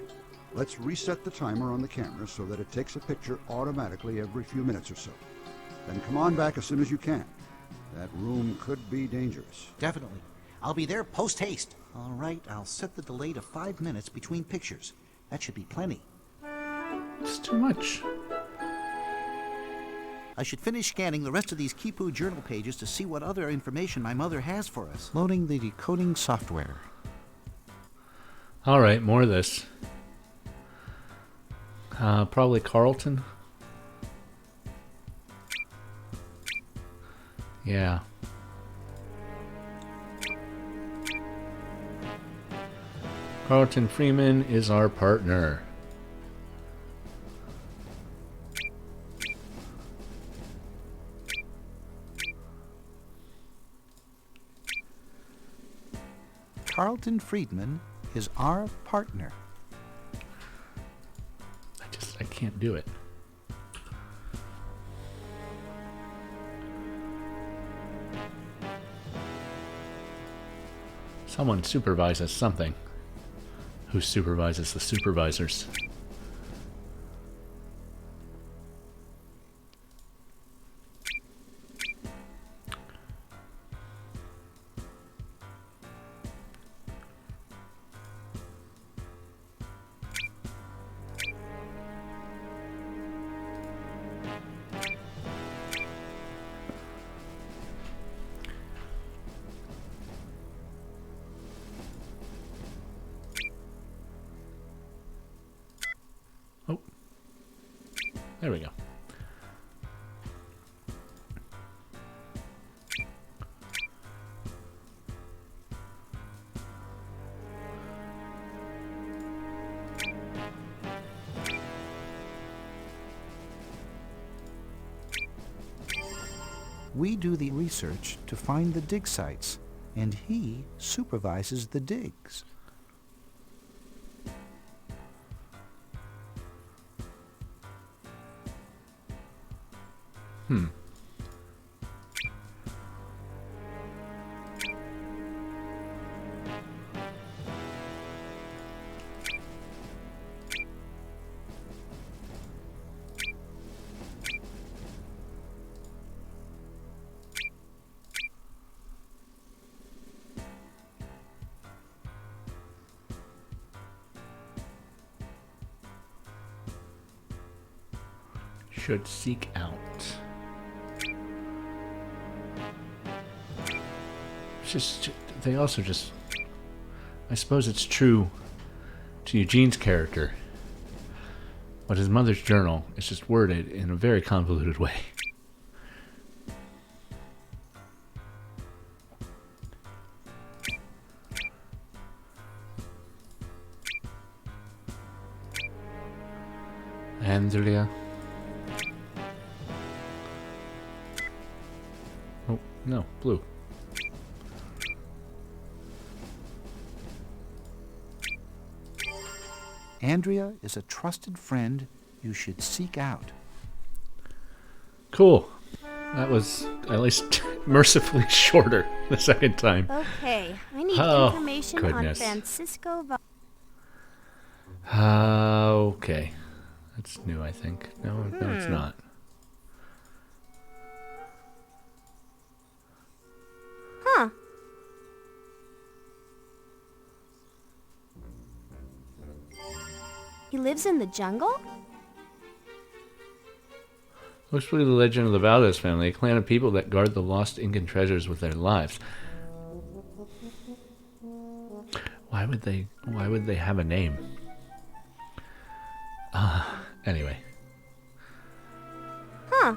Let's reset the timer on the camera so that it takes a picture automatically every few minutes or so. Then come on back as soon as you can. That room could be dangerous. Definitely. I'll be there post-haste. All right, I'll set the delay to 5 minutes between pictures. That should be plenty. It's too much. I should finish scanning the rest of these Kipu journal pages to see what other information my mother has for us. Loading the decoding software. Alright, more of this. Probably Carlton. Yeah. Carlton Freeman is our partner. Carlton Friedman is our partner. I can't do it. Someone supervises something. Who supervises the supervisors? There we go. We do the research to find the dig sites, and he supervises the digs. Should seek out. It's just, they also just, I suppose it's true to Eugene's character, but his mother's journal is just worded in a very convoluted way. Andrea. Oh, no, blue. Andrea is a trusted friend you should seek out. Cool. That was at least mercifully shorter the second time. Okay, I need Oh, information goodness. on Francisco. Okay. That's new, I think. No, it's not. Huh. He lives in the jungle? Looks like the legend of the Valdez family, a clan of people that guard the lost Incan treasures with their lives. Why would they have a name? Anyway. Huh.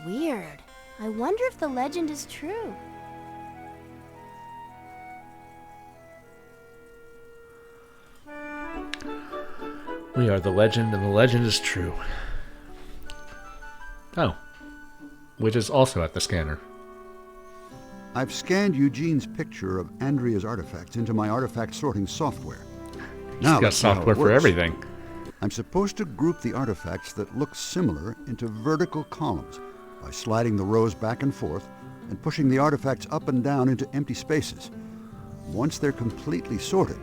Weird. I wonder if the legend is true. We are the legend, and the legend is true. Oh. Which is also at the scanner. I've scanned Eugene's picture of Andrea's artifacts into my artifact sorting software. Now Got let's see how it software for works. everything. I'm supposed to group the artifacts that look similar into vertical columns by sliding the rows back and forth and pushing the artifacts up and down into empty spaces. Once they're completely sorted,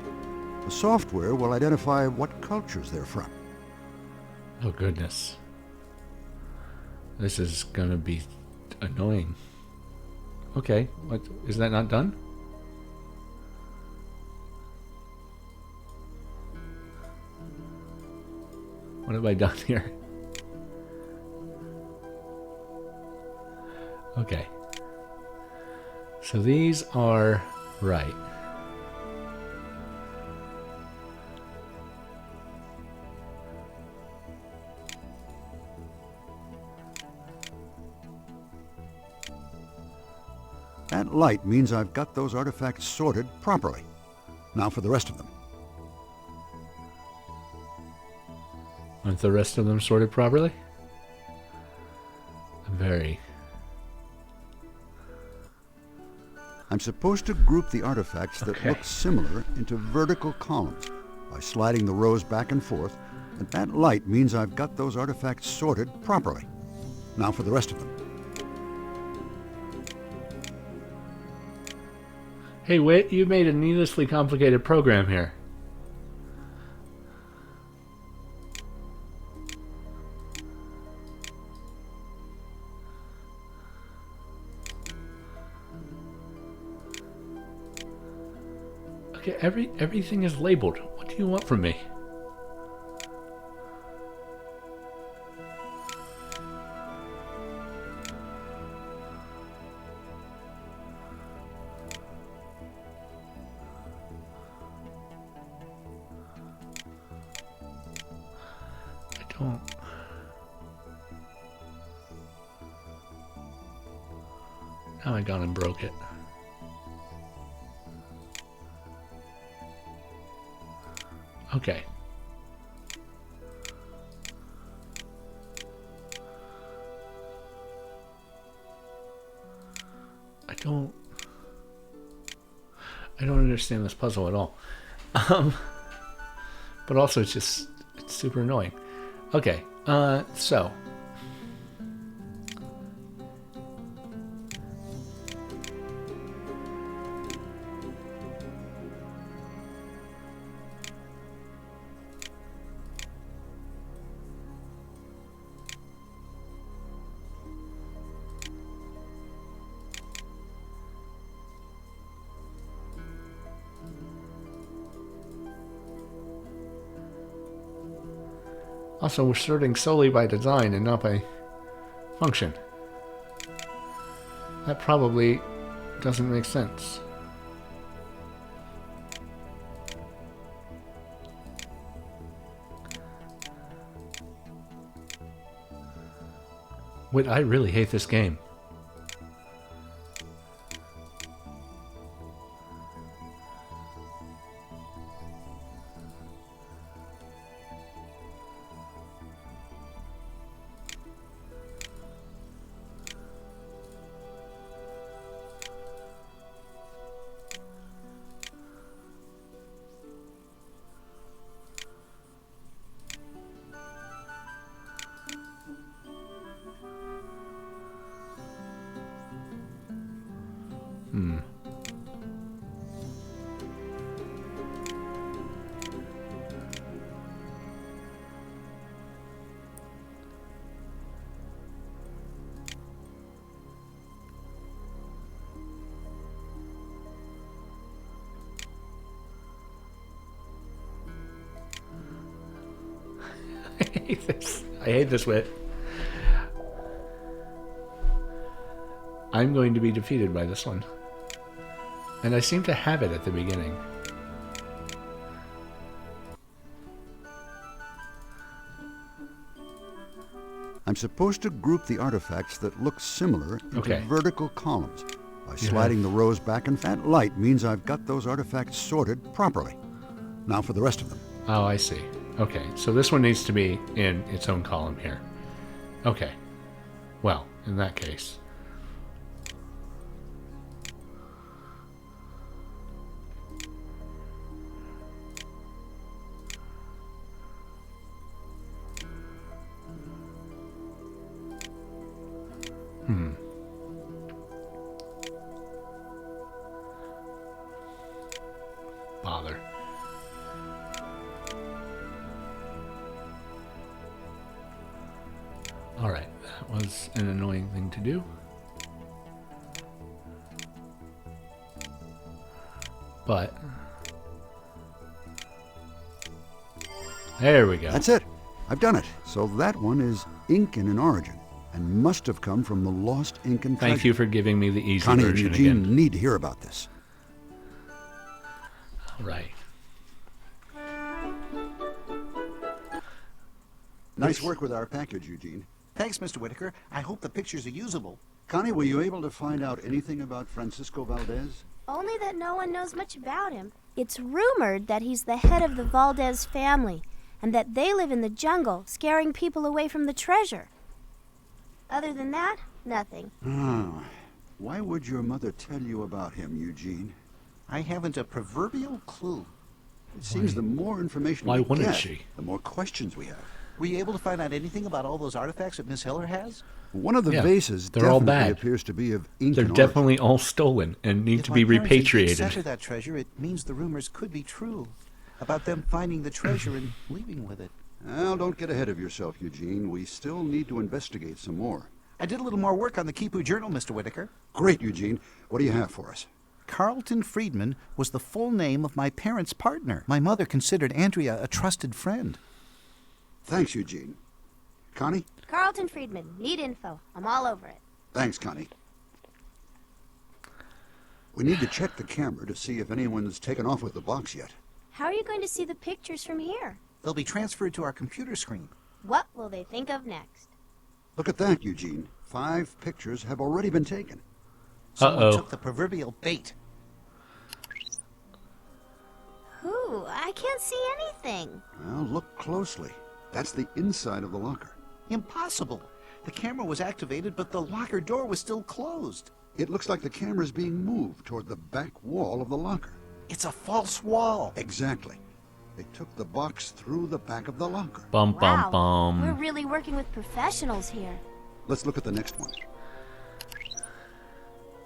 the software will identify what cultures they're from. Oh, goodness. This is gonna be annoying. Okay, what, is that not done? What have I done here? Okay. So these are Right. That light means I've got those artifacts sorted properly. Now for the rest of them. Aren't the rest of them sorted properly? Very. I'm supposed to group the artifacts that look similar into vertical columns by sliding the rows back and forth, and that light means I've got those artifacts sorted properly. Now for the rest of them. Hey, wait, you made a needlessly complicated program here. Okay, everything is labeled. What do you want from me? Now I gone and broke it. Okay. I don't understand this puzzle at all. But also it's super annoying. Okay, so also, we're sorting solely by design and not by function. That probably doesn't make sense. Wait, I really hate this game. I hate this wit. I'm going to be defeated by this one. And I seem to have it at the beginning. I'm supposed to group the artifacts that look similar into vertical columns by sliding the rows back, and that light means I've got those artifacts sorted properly. Now for the rest of them. Oh, I see. Okay, so this one needs to be in its own column here. Okay. Well, in that case. Bother. Alright, that was an annoying thing to do. But there we go. That's it. I've done it. So that one is Incan in origin and must have come from the lost Incan treasure. Thank you for giving me the easy Connie version and Eugene again. need to hear about this. Right. Nice work with our package, Eugene. Thanks, Mr. Whitaker. I hope the pictures are usable. Connie, were you able to find out anything about Francisco Valdez? Only that no one knows much about him. It's rumored that he's the head of the Valdez family, and that they live in the jungle, scaring people away from the treasure. Other than that, nothing. Ah, why would your mother tell you about him, Eugene? I haven't a proverbial clue. It seems the more information Why we wouldn't get, she? the more questions we have. Were you able to find out anything about all those artifacts that Miss Hiller has? One of the Yeah, vases they're all definitely bad. appears to be of Incan They're origin. definitely all stolen and need If to my be parents indeed repatriated. sent her that treasure, it means the rumors could be true about them finding the treasure and leaving with it. Well, don't get ahead of yourself, Eugene. We still need to investigate some more. I did a little more work on the Kipu Journal, Mr. Whitaker. Great, Eugene. What do you have for us? Carlton Friedman was the full name of my parents' partner. My mother considered Andrea a trusted friend. Thanks, Eugene. Connie? Carlton Friedman, need info. I'm all over it. Thanks, Connie. We need to check the camera to see if anyone's taken off with the box yet. How are you going to see the pictures from here? They'll be transferred to our computer screen. What will they think of next? Look at that, Eugene. 5 pictures have already been taken. Someone Uh-oh. took the proverbial bait. Who? I can't see anything. Well, look closely. That's the inside of the locker. Impossible. The camera was activated, but the locker door was still closed. It looks like the camera's being moved toward the back wall of the locker. It's a false wall. Exactly. They took the box through the back of the locker. Bum, bum, Wow, we're bum. really working with professionals here. Let's look at the next one.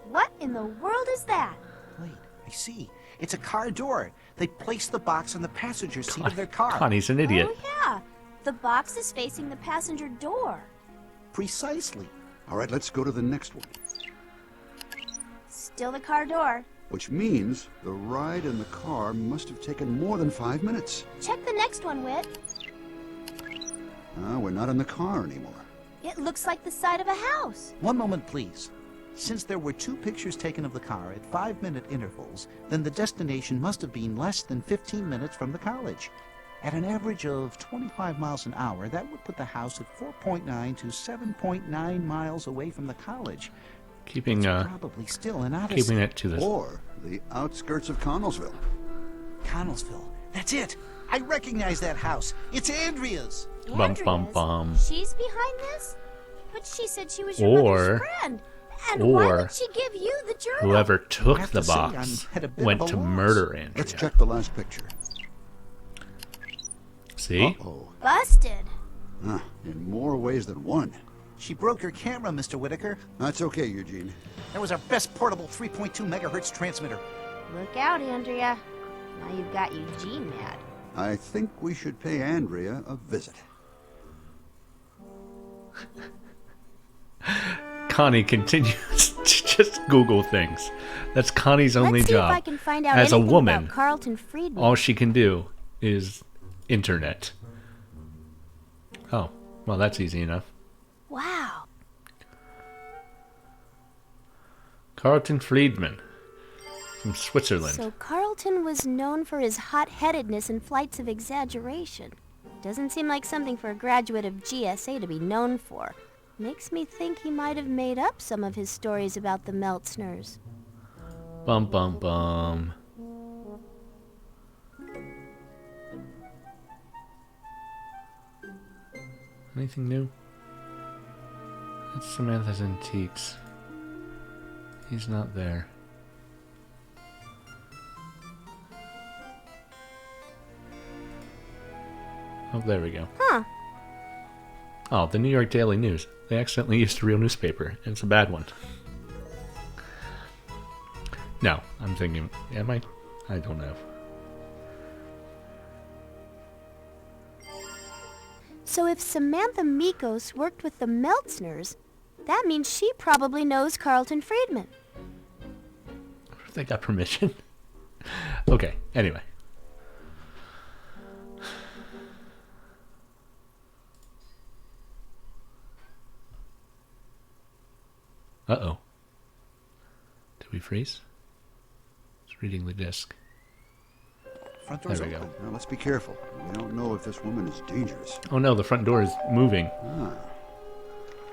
What in the world is that? Wait, I see. It's a car door. They placed the box on the passenger seat of their car. Connie's an idiot. Oh, yeah. The box is facing the passenger door. Precisely. All right, let's go to the next one. Still the car door. Which means the ride in the car must have taken more than 5 minutes. Check the next one, Whit. We're not in the car anymore. It looks like the side of a house. One moment, please. Since there were 2 pictures taken of the car at 5-minute intervals, then the destination must have been less than 15 minutes from the college. At an average of 25 miles an hour, that would put the house at 4.9 to 7.9 miles away from the college. Keeping Probably still in Odyssey. keeping it to the Or the outskirts of Connellsville. Connellsville. That's it. I recognize that house. It's Andrea's. bum, bum, Andrea's? bum. She's behind this? But she said she was your mother's friend. And why or would she give you the journal? Whoever I took have the to say, box I'm at a bit went of a to loss. murder Andrea. Let's check the last picture. See? Uh-oh. Busted. In more ways than one. She broke her camera, Mr. Whitaker. That's okay, Eugene. That was our best portable 3.2 megahertz transmitter. Look out, Andrea. Now you've got Eugene mad. I think we should pay Andrea a visit. Connie continues to just Google things. That's Connie's only Let's see job. if I can find out As a anything woman, about Carlton Friedman. all she can do is internet. Oh, well, that's easy enough. Wow. Carlton Friedman from Switzerland. So Carlton was known for his hot-headedness and flights of exaggeration. Doesn't seem like something for a graduate of GSA to be known for. Makes me think he might have made up some of his stories about the Meltzners. Bum, bum, bum. Anything new? It's Samantha's Antiques. He's not there. Oh, there we go. Huh. Oh, the New York Daily News. They accidentally used a real newspaper, and it's a bad one. No, I'm thinking, am I? I don't know. So if Samantha Mikos worked with the Meltzners, that means she probably knows Carlton Friedman. If they got permission. Okay, anyway. Uh-oh. Did we freeze? It's reading the disc. Front door's There we open. go. Now, let's be careful. We don't know if this woman is dangerous. Oh no, the front door is moving. Ah,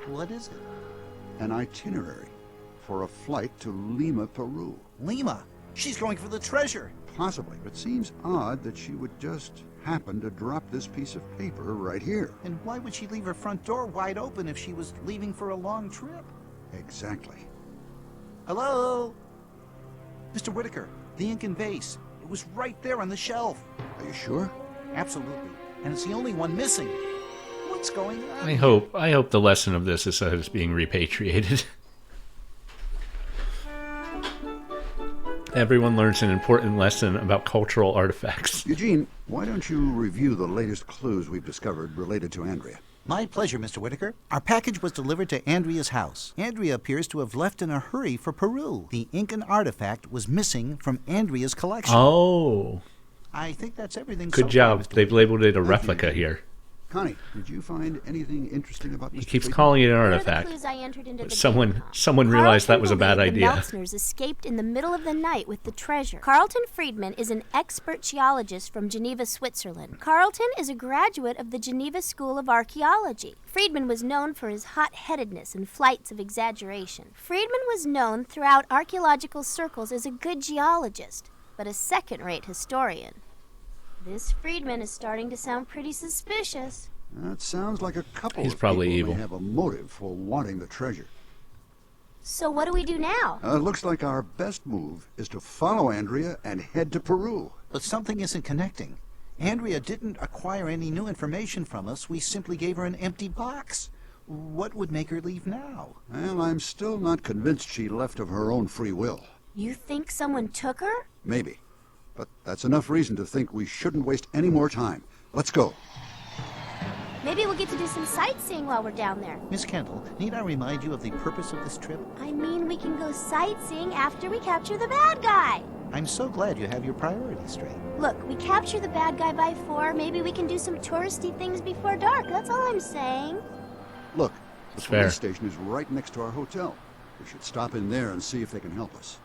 What is it? an itinerary for a flight to Lima, Peru. Lima. She's going for the treasure. Possibly. It seems odd that she would just happen to drop this piece of paper right here. And why would she leave her front door wide open if she was leaving for a long trip? Exactly. Hello? Mr. Whitaker, the Incan vase. It was right there on the shelf. Are you sure? Absolutely. And it's the only one missing. What's going on? I hope the lesson of this is that it's being repatriated. Everyone learns an important lesson about cultural artifacts. Eugene, why don't you review the latest clues we've discovered related to Andrea? My pleasure, Mr. Whitaker. Our package was delivered to Andrea's house. Andrea appears to have left in a hurry for Peru. The Incan artifact was missing from Andrea's collection. Oh, I think that's everything. good so job. far, Mr. They've labeled it a Thank you. replica here. Connie, did you find anything interesting about He Mr. keeps Friedman? calling it an Here are the artifact. clues I entered into the Someone game. realized that Carlton was a bad believed idea. The Meltzners escaped in the middle of the night with the treasure. Carlton Friedman is an expert geologist from Geneva, Switzerland. Carlton is a graduate of the Geneva School of Archaeology. Friedman was known for his hot-headedness and flights of exaggeration. Friedman was known throughout archaeological circles as a good geologist, but a second-rate historian. This Friedman is starting to sound pretty suspicious. That sounds like a couple He's of probably people evil. may have a motive for wanting the treasure. So what do we do now? It looks like our best move is to follow Andrea and head to Peru. But something isn't connecting. Andrea didn't acquire any new information from us. We simply gave her an empty box. What would make her leave now? Well, I'm still not convinced she left of her own free will. You think someone took her? Maybe. But that's enough reason to think we shouldn't waste any more time. Let's go. Maybe we'll get to do some sightseeing while we're down there. Miss Kendall, need I remind you of the purpose of this trip? I mean, we can go sightseeing after we capture the bad guy. I'm so glad you have your priorities straight. Look, we capture the bad guy by 4. Maybe we can do some touristy things before dark. That's all I'm saying. Look, the It's police fair. station is right next to our hotel. We should stop in there and see if they can help us.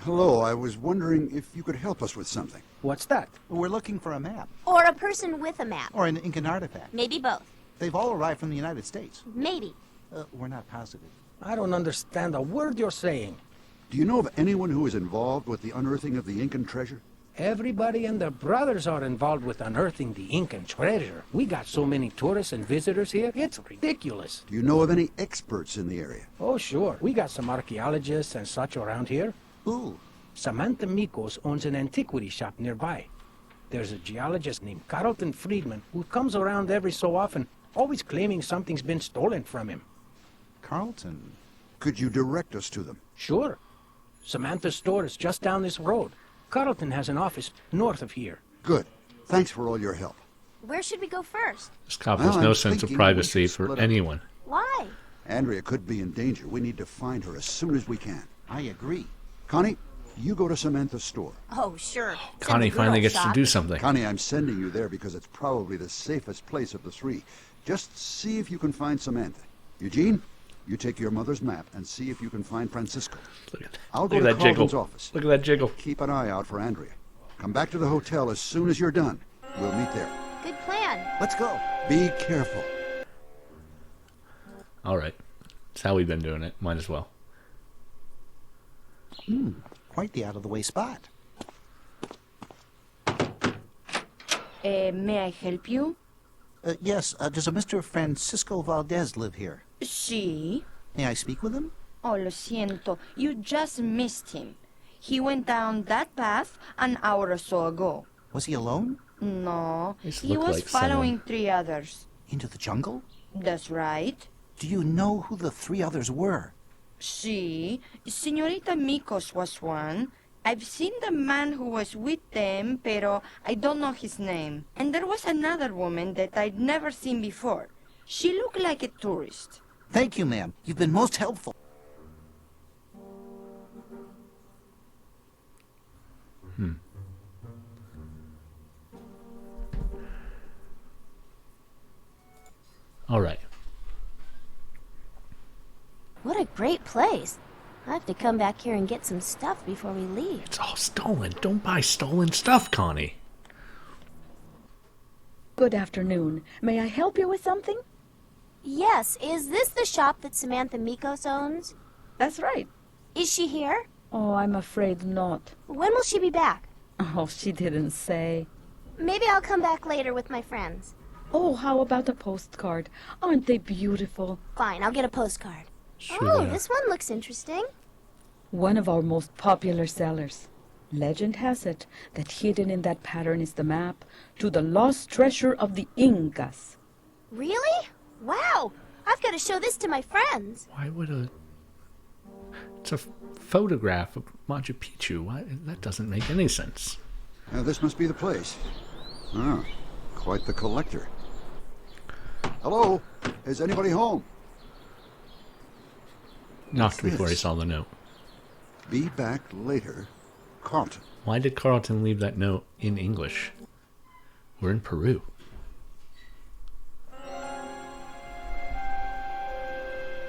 Hello, I was wondering if you could help us with something. What's that? We're looking for a map. Or a person with a map. Or an Incan artifact. Maybe both. They've all arrived from the United States. Maybe. We're not positive. I don't understand a word you're saying. Do you know of anyone who is involved with the unearthing of the Incan treasure? Everybody and their brothers are involved with unearthing the Incan treasure. We got so many tourists and visitors here, it's ridiculous. Do you know of any experts in the area? Oh, sure. We got some archaeologists and such around here. Ooh, Samantha Mikos owns an antiquity shop nearby. There's a geologist named Carlton Friedman who comes around every so often, always claiming something's been stolen from him. Carlton. Could you direct us to them? Sure. Samantha's store is just down this road. Carlton has an office north of here. Good. Thanks for all your help. Where should we go first? This cop Well, has no I'm sense of thinking we privacy should for split up. anyone. Why? Andrea could be in danger. We need to find her as soon as we can. I agree. Connie, you go to Samantha's store. Oh, sure. Connie finally gets to do something. Connie, I'm sending you there because it's probably the safest place of the 3. Just see if you can find Samantha. Eugene, you take your mother's map and see if you can find Francisco. Look at, I'll go look to at that jiggle. Carlton's office. Look at that jiggle. Keep an eye out for Andrea. Come back to the hotel as soon as you're done. We'll meet there. Good plan. Let's go. Be careful. All right. That's how we've been doing it. Might as well. Quite the out-of-the-way spot. May I help you? Yes, does a Mr. Francisco Valdez live here? Sí. May I speak with him? Oh, lo siento. You just missed him. He went down that path an hour or so ago. Was he alone? No, This he looked was like following someone. 3 others. Into the jungle? That's right. Do you know who the 3 others were? Sí. Señorita Mikos was one. I've seen the man who was with them, pero I don't know his name. And there was another woman that I'd never seen before. She looked like a tourist. Thank you, ma'am. You've been most helpful. All right. What a great place. I have to come back here and get some stuff before we leave. It's all stolen. Don't buy stolen stuff, Connie. Good afternoon. May I help you with something? Yes, is this the shop that Samantha Mikos owns? That's right. Is she here? Oh, I'm afraid not. When will she be back? Oh, she didn't say. Maybe I'll come back later with my friends. Oh, how about a postcard? Aren't they beautiful? Fine, I'll get a postcard. Sure. Oh, this one looks interesting. One of our most popular sellers. Legend has it that hidden in that pattern is the map to the lost treasure of the Incas. Really? Wow! I've got to show this to my friends. Why would a... It's a photograph of Machu Picchu. Why? That doesn't make any sense. Now, this must be the place. Ah, quite the collector. Hello? Is anybody home? Knocked before he saw the note. Be back later, Carlton. Why did Carlton leave that note in English? We're in Peru.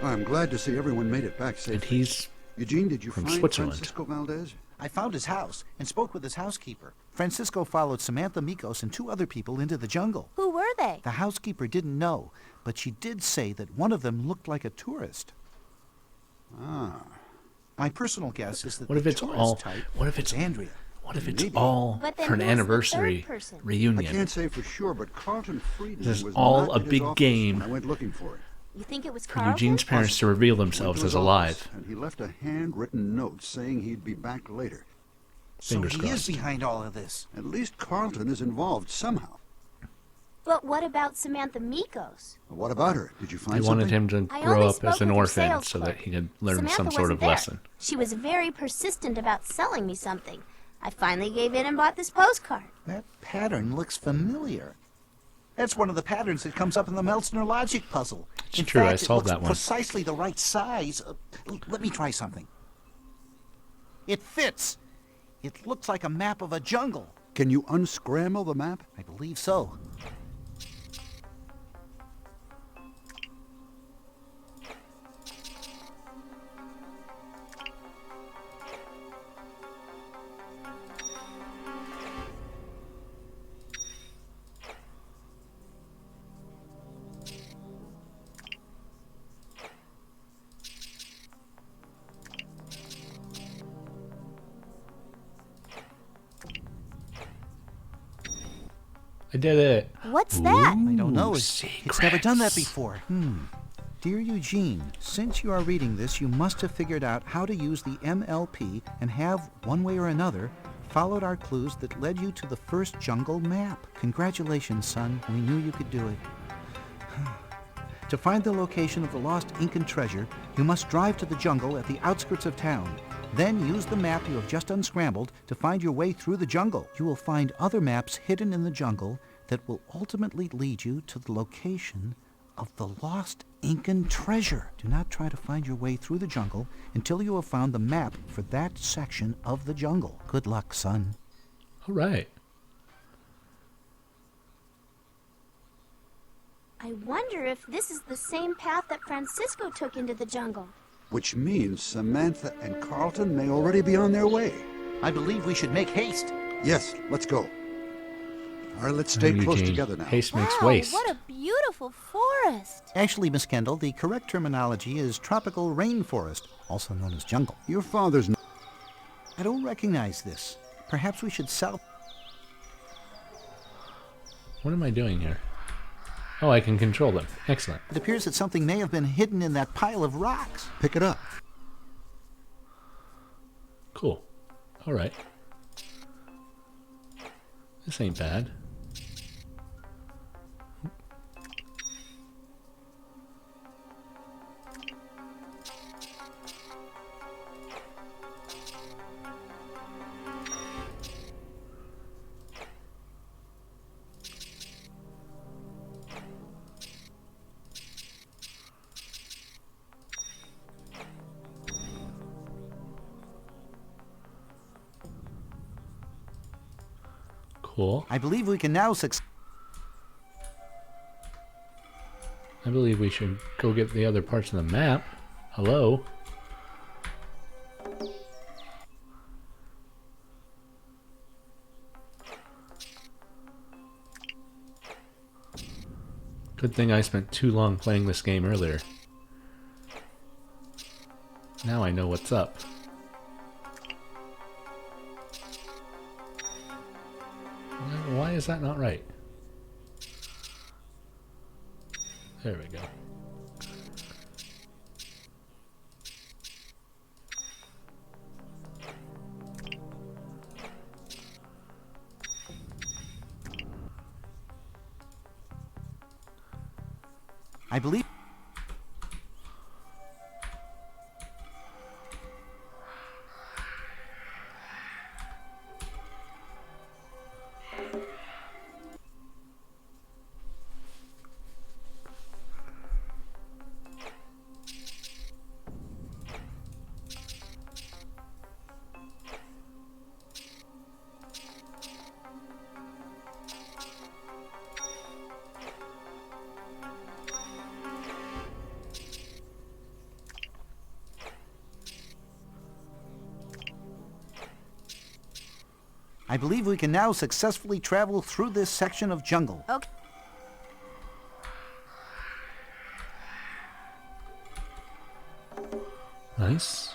I'm glad to see everyone made it back safely. And he's Eugene, did you from find Switzerland. Francisco Valdez? I found his house and spoke with his housekeeper. Francisco followed Samantha Mikos and 2 other people into the jungle. Who were they? The housekeeper didn't know, but she did say that one of them looked like a tourist. Ah. My personal guess is that What if the it's tourist all... type What if it's... is Andrea. What if it's Maybe. all But then for an who's the anniversary third person? reunion? I can't say for sure, but Carlton Friedman This is was all not a at his big office game. when I went looking for it. You think it was For Carlton? Eugene's parents to reveal Went to themselves his as office, alive. and he left a handwritten note saying he'd be back later. So Fingers he crossed. is behind all of this. At least Carlton is involved somehow. But what about Samantha Mikos? What about her? Did you They find something? wanted him to I grow only up spoke as an with her orphan sales so that clerk. he could learn Samantha some sort wasn't of there. lesson. She was very persistent about selling me something. I finally gave in and bought this postcard. That pattern looks familiar. That's one of the patterns that comes up in the Meltz Neurologic puzzle. It's in true, I fact, solved it that looks one. precisely the right size. Let me try something. It fits. It looks like a map of a jungle. Can you unscramble the map? I believe so. I did it. What's that? I don't know. Ooh, It's never done that secrets. before. Dear Eugene, since you are reading this, you must have figured out how to use the MLP and have, one way or another, followed our clues that led you to the first jungle map. Congratulations, son. We knew you could do it. To find the location of the lost Incan treasure, you must drive to the jungle at the outskirts of town. Then use the map you have just unscrambled to find your way through the jungle. You will find other maps hidden in the jungle that will ultimately lead you to the location of the lost Incan treasure. Do not try to find your way through the jungle until you have found the map for that section of the jungle. Good luck, son. All right. I wonder if this is the same path that Francisco took into the jungle. Which means Samantha and Carlton may already be on their way. I believe we should make haste. Yes, let's go. All right, let's stay close Eugene, together now. Haste makes Wow, waste. what a beautiful forest. Actually, Miss Kendall, the correct terminology is tropical rainforest, also known as jungle. Your father's... I don't recognize this. Perhaps we should sell... What am I doing here? Oh, I can control them. Excellent. It appears that something may have been hidden in that pile of rocks. Pick it up. Cool. All right. This ain't bad. Cool. I believe we can now I believe we should go get the other parts of the map. Hello? Good thing I spent too long playing this game earlier. Now I know what's up. Why is that not right? There we go. I believe... I believe we can now successfully travel through this section of jungle. Okay. Nice.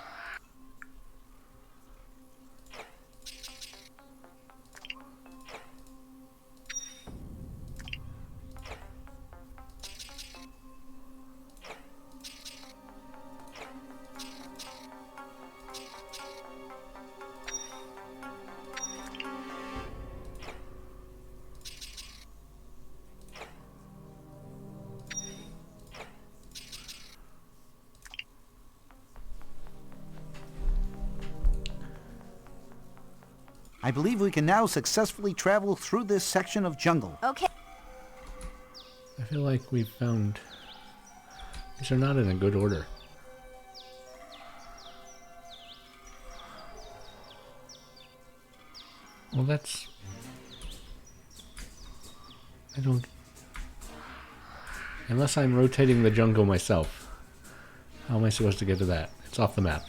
I believe we can now successfully travel through this section of jungle. Okay. I feel like we've found... These are not in a good order. Well, that's... I don't... Unless I'm rotating the jungle myself. How am I supposed to get to that? It's off the map.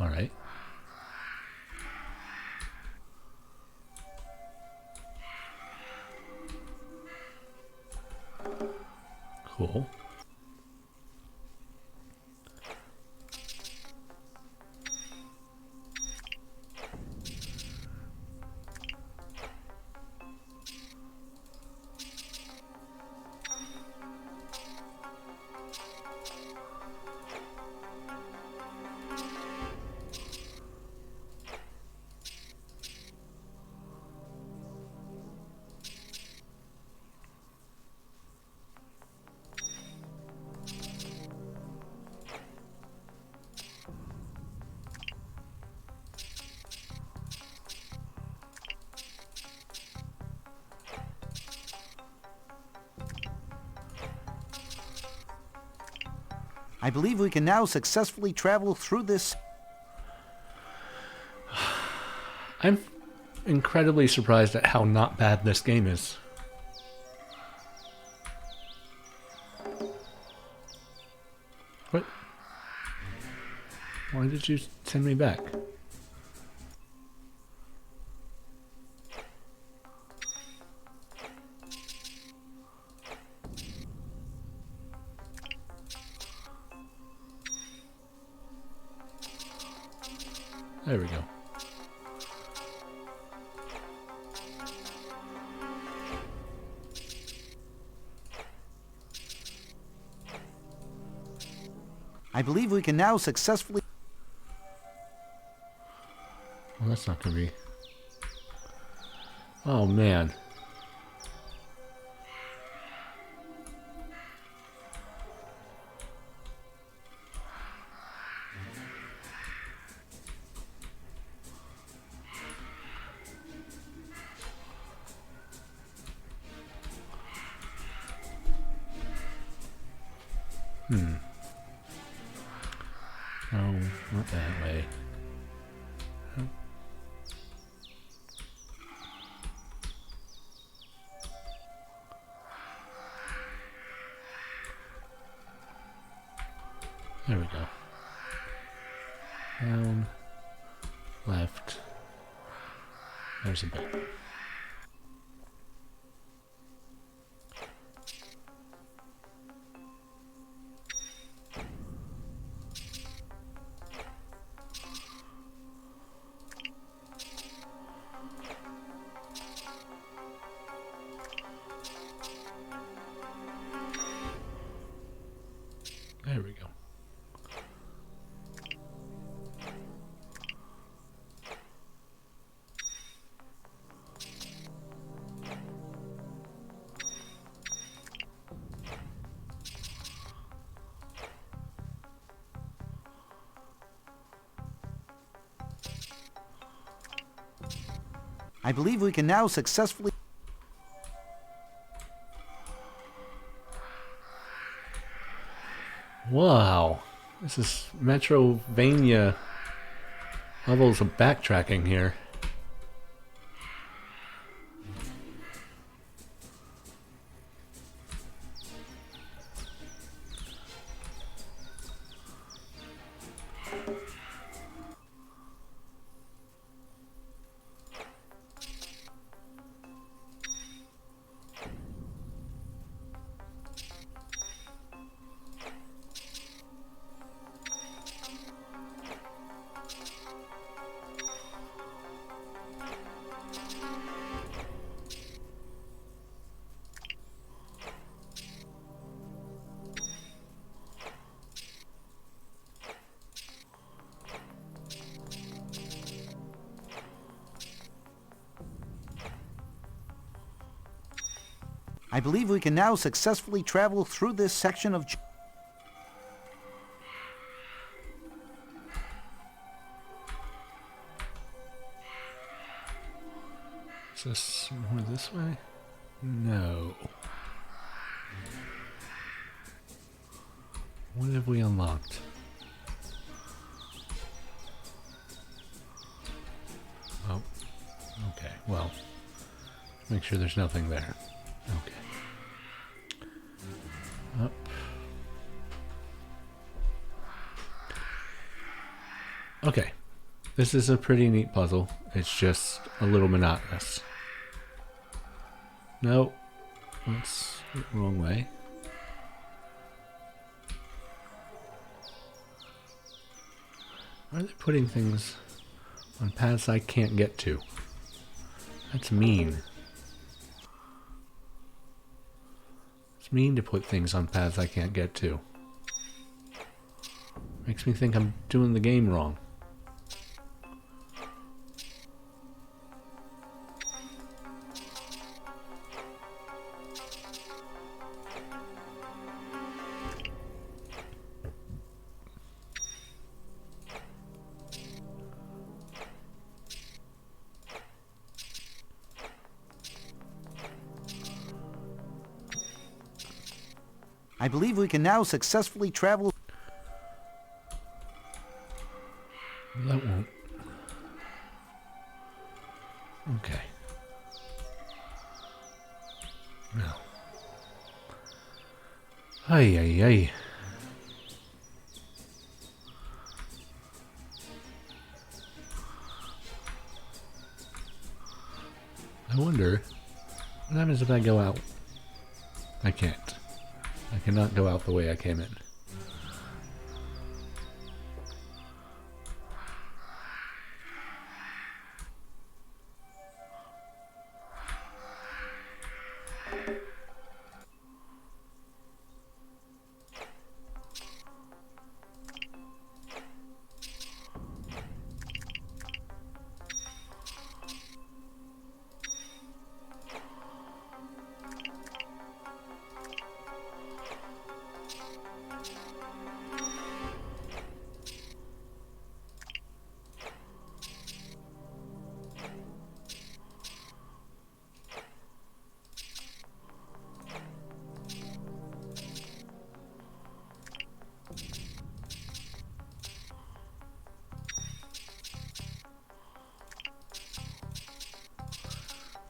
Alright. Cool. I believe we can now successfully travel through this... I'm incredibly surprised at how not bad this game is. What? Why did you send me back? There we go. I believe we can now successfully... Well, that's not gonna be... Oh, man. No, not that way. Oh. There we go. Down, left. There's a bit. There we go. I believe we can now successfully... Wow. This is Metrovania levels of backtracking here. I believe we can now successfully travel through this section of... Is this more this way? No. What have we unlocked? Oh. Okay, well. Make sure there's nothing there. Okay. Up. Okay. This is a pretty neat puzzle. It's just a little monotonous. No. That's the wrong way. Why are they putting things on paths I can't get to? That's mean. It's mean to put things on paths I can't get to. Makes me think I'm doing the game wrong. I believe we can now successfully travel... That won't. Okay. No. Ay, ay, ay. I wonder what happens if I go out. I can't. I cannot go out the way I came in.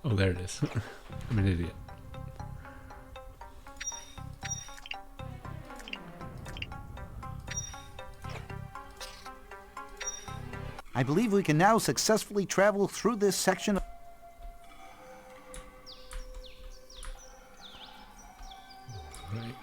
Oh, there it is. I'm an idiot. I I believe we can now successfully travel through this section of... Right.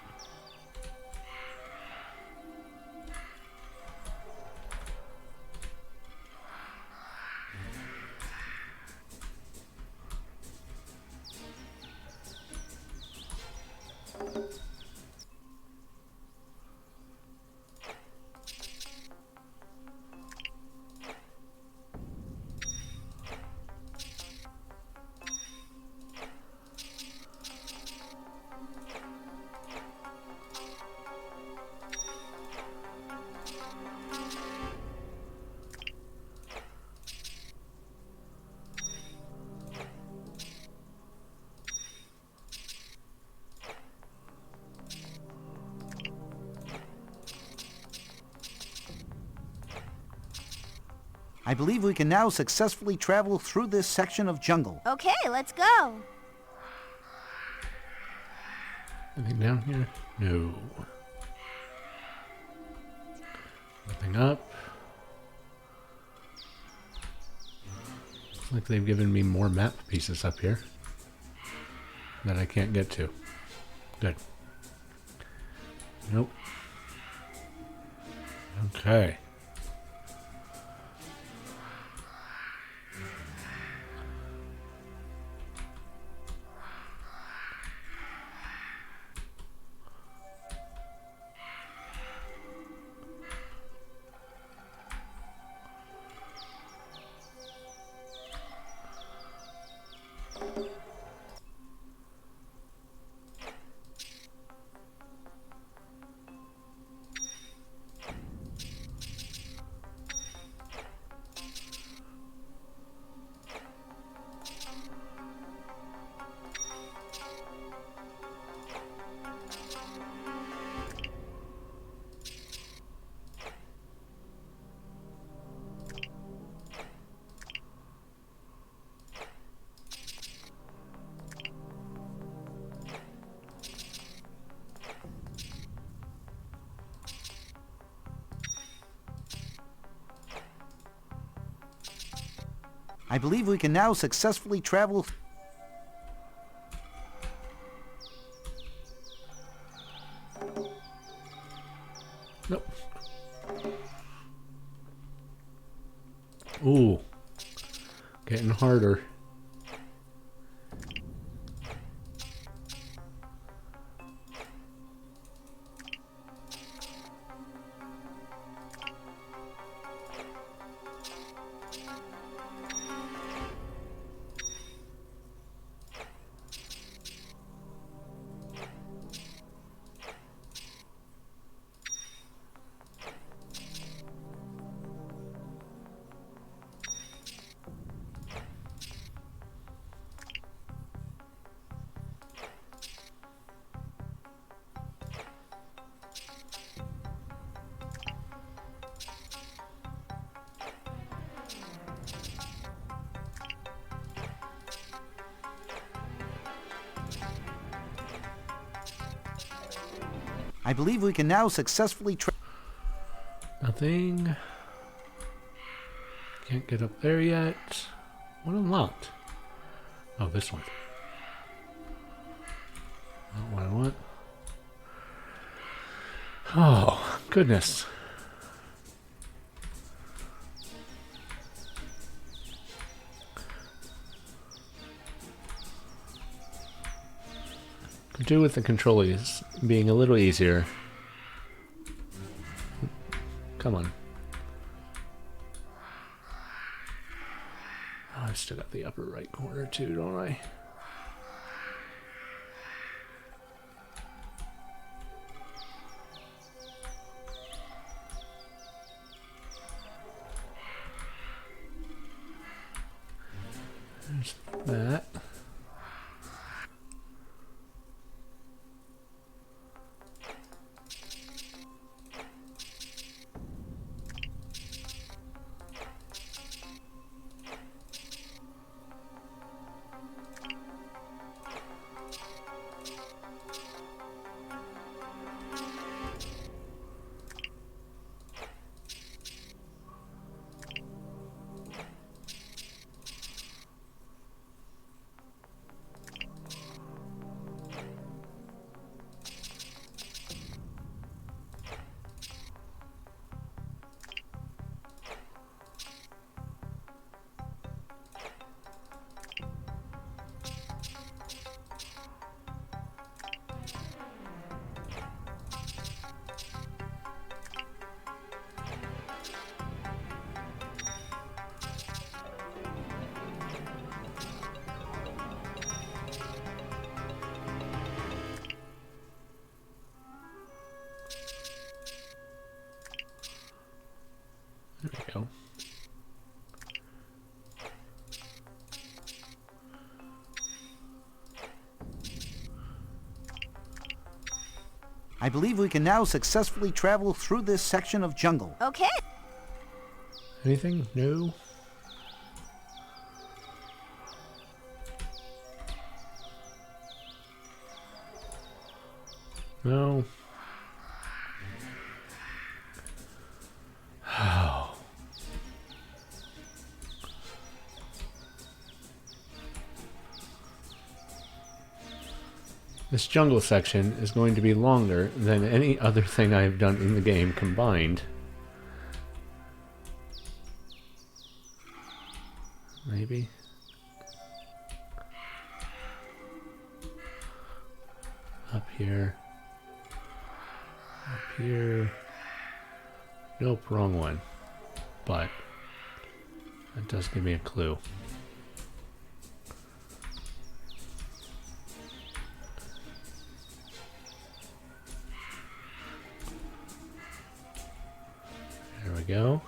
I believe we can now successfully travel through this section of jungle. Okay, let's go. Anything down here? No. Nothing up. Looks like they've given me more map pieces up here that I can't get to. Good. Nope. Okay. I believe we can now successfully travel... Nope. Ooh. Getting harder. I believe we can now successfully Nothing. Can't get up there yet. What unlocked? Oh, this one. Not what I want. Oh, goodness. Could do with the controllers being a little easier. Come on. Oh, I still got the upper right corner too, don't I? There's that. I believe we can now successfully travel through this section of jungle. Okay. Anything? No. No. Oh. This jungle section is going to be longer than any other thing I've done in the game combined. Maybe. Up here. Up here. Nope, wrong one. But that does give me a clue. There we go.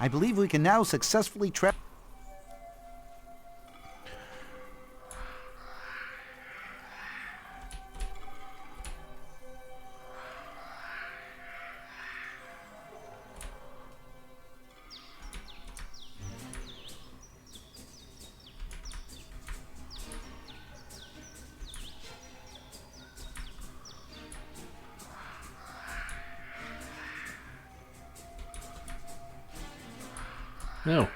I believe we can now successfully travel. No.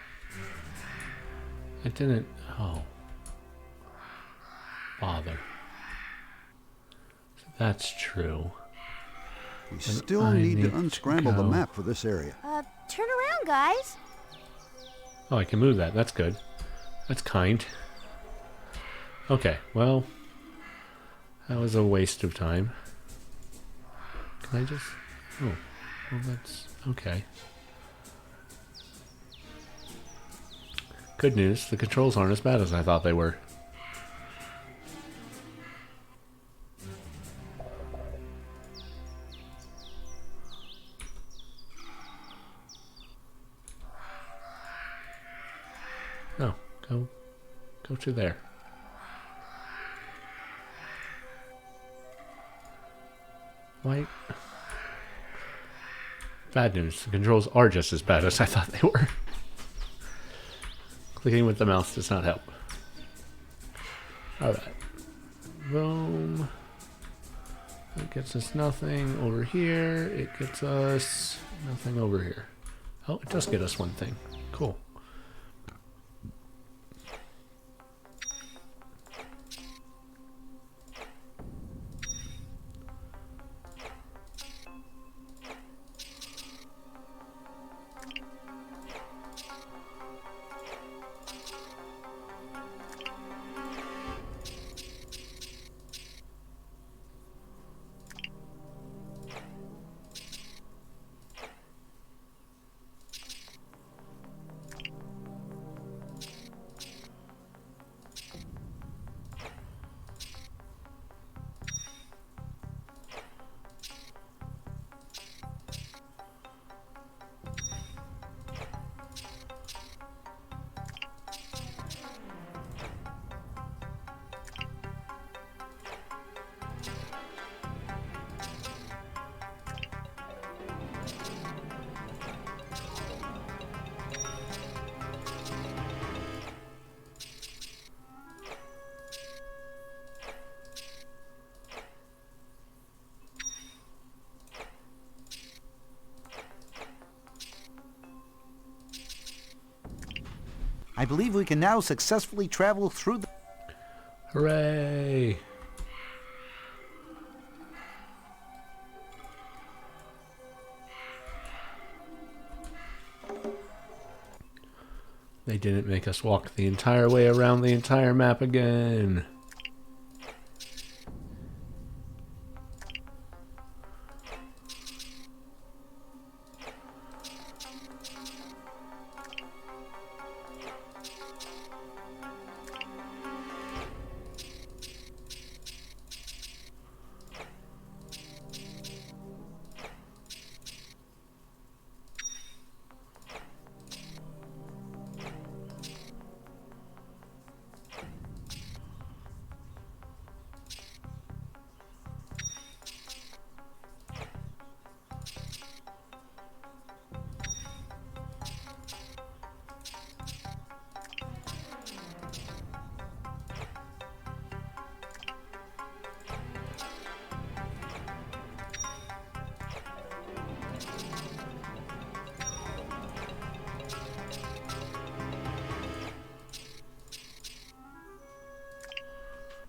I didn't. Oh. Bother. So that's true. We still need to unscramble the map for this area. Turn around, guys. Oh, I can move that. That's good. That's kind. Okay, well, that was a waste of time. Can I just... Oh, well, that's... Okay. Good news, the controls aren't as bad as I thought they were. No, go to there. Why? Bad news, the controls are just as bad as I thought they were. Clicking with the mouse does not help. Alright. Boom. That gets us nothing over here. It gets us nothing over here. Oh, it does get us one thing. Cool. I believe we can now successfully travel through the... Hooray! They didn't make us walk the entire way around the entire map again.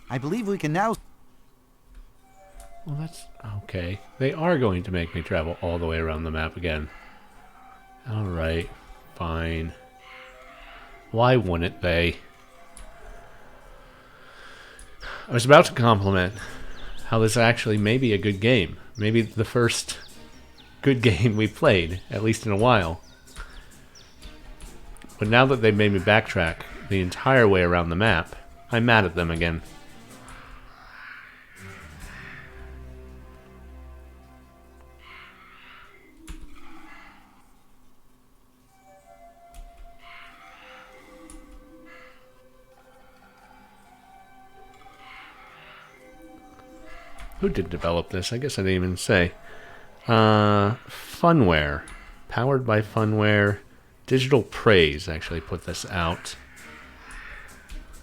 I believe we can now... Well, that's... okay. They are going to make me travel all the way around the map again. Alright. Fine. Why wouldn't they? I was about to compliment how this actually may be a good game. Maybe the first good game we played, at least in a while. But now that they've made me backtrack the entire way around the map, I'm mad at them again. Who did develop this? I guess I didn't even say. Funware. Powered by Funware. Digital Praise actually put this out.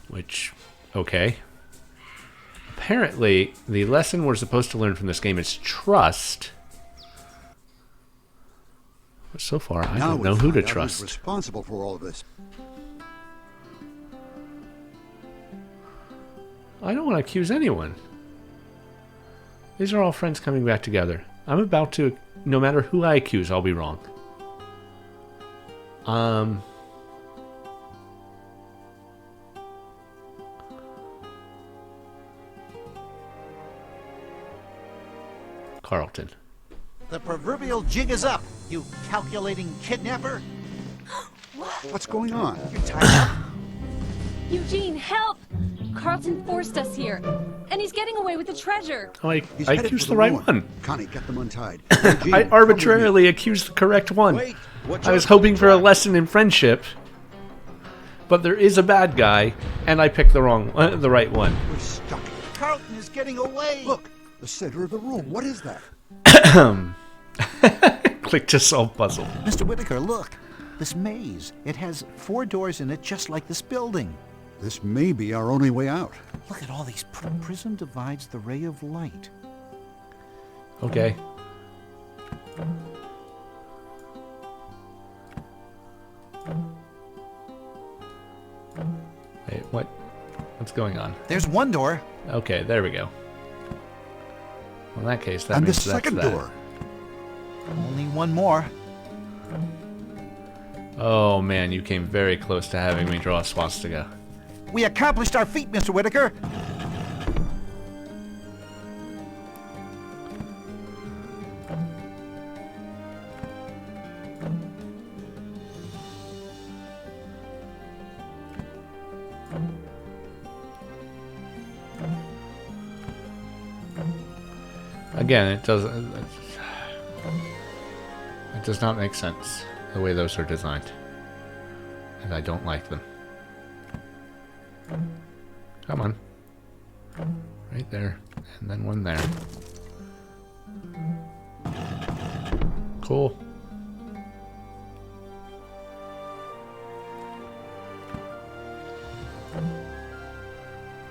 Which, okay. Apparently, the lesson we're supposed to learn from this game is trust. But so far, I don't know who to trust. Who's responsible for all of this? I don't want to accuse anyone. These are all friends coming back together. I'm about to... no matter who I accuse, I'll be wrong. Carlton. The proverbial jig is up, you calculating kidnapper. What's going on? You're tied up. Eugene, help! Carlton forced us here, and he's getting away with the treasure. Oh, I He's headed accused for the right ruin. one. Connie, get them untied. I arbitrarily accused the correct one. Wait, watch I was out. hoping for a lesson in friendship, but there is a bad guy, and I picked the right one. We're stuck. Carlton is getting away. Look, the center of the room. What is that? Click to solve puzzle. Mr. Whitaker, look. This maze. It has 4 doors in it just like this building. This may be our only way out. Look at all these prism divides the ray of light. Okay. Wait, what? What's going on? There's one door. Okay, there we go. Well, in that case, that And the means that's second that. door. Only one more. Oh man, you came very close to having me draw a swastika. We accomplished our feat, Mr. Whitaker. Again, it does not make sense the way those are designed, and I don't like them. Come on. Right there, and then one there. Cool.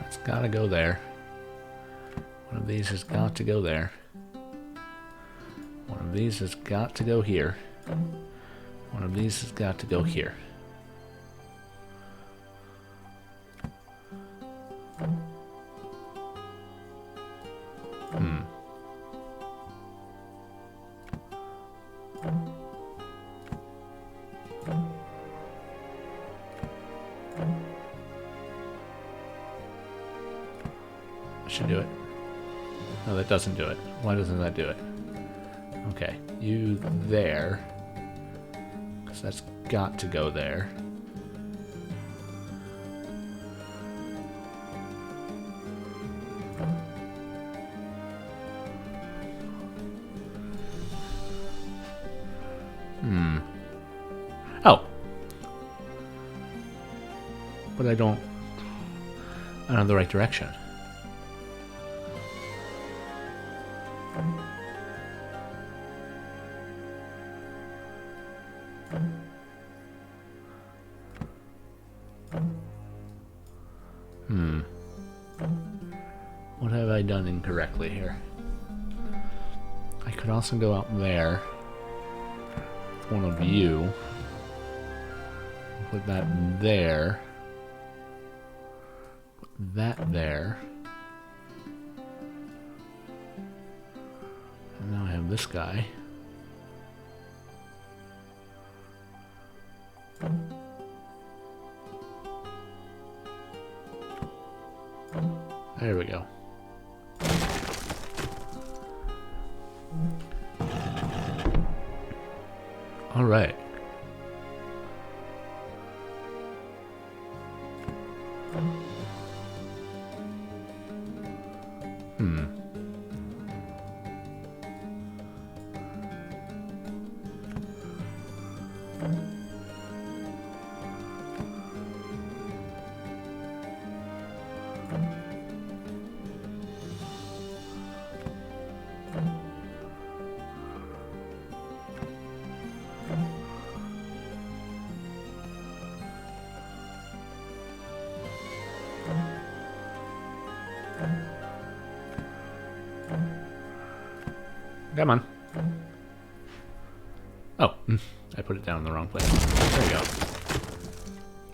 That's gotta go there. One of these has got to go there. One of these has got to go here. One of these has got to go here. should do it. No, that doesn't do it. Why doesn't that do it? Okay, you there. Because that's got to go there. Oh. But I don't have the right direction. What have I done incorrectly here? I could also go out there with one of you. Put that there. Put that there. And now I have this guy. There we go. All right. Come on. Oh, I put it down in the wrong place. There we go.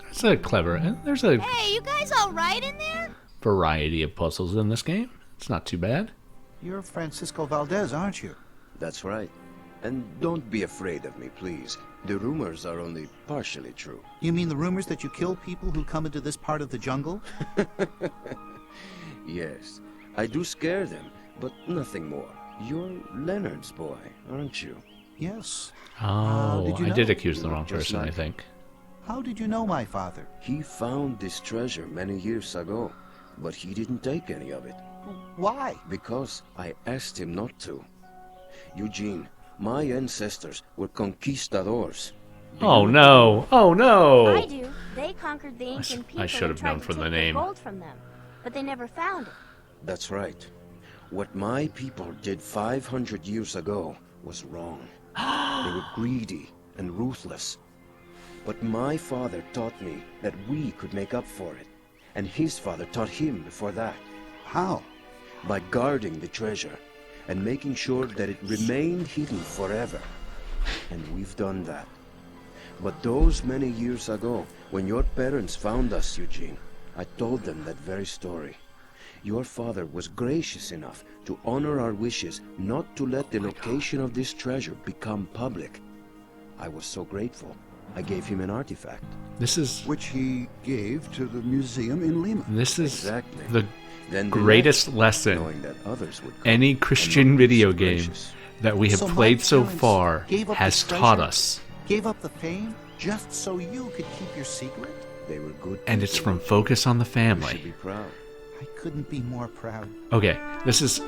That's a clever. There's a Hey, you guys all right in there? variety of puzzles in this game. It's not too bad. You're Francisco Valdez, aren't you? That's right. And don't be afraid of me, please. The rumors are only partially true. You mean the rumors that you kill people who come into this part of the jungle? Yes, I do scare them, but nothing more. You're Leonard's boy, aren't you? Yes. Oh, did you I know? did accuse the wrong Just person, I like think. How did you know my father? He found this treasure many years ago, but he didn't take any of it. Why? Because I asked him not to. Eugene, my ancestors were conquistadors. Oh no! Oh no! I do. They conquered the Incan people I should have and tried known to from take the their name. gold from them, but they never found it. That's right. What my people did 500 years ago was wrong. They were greedy and ruthless. But my father taught me that we could make up for it. And his father taught him before that. How? By guarding the treasure and making sure that it remained hidden forever. And we've done that. But those many years ago, when your parents found us, Eugene, I told them that very story. Your father was gracious enough to honor our wishes not to let the location of this treasure become public. I was so grateful. I gave him an artifact. This is... Which he gave to the museum in Lima. This is Exactly. the Then greatest lesson knowing that others would come any and Christian not be video so game gracious. that we have So my played so parents far gave up has the taught treasure? us. Gave up the fame just so you could keep your secret? They were good And it's people. from Focus on the You should Family. be proud. I couldn't be more proud. Okay, this is...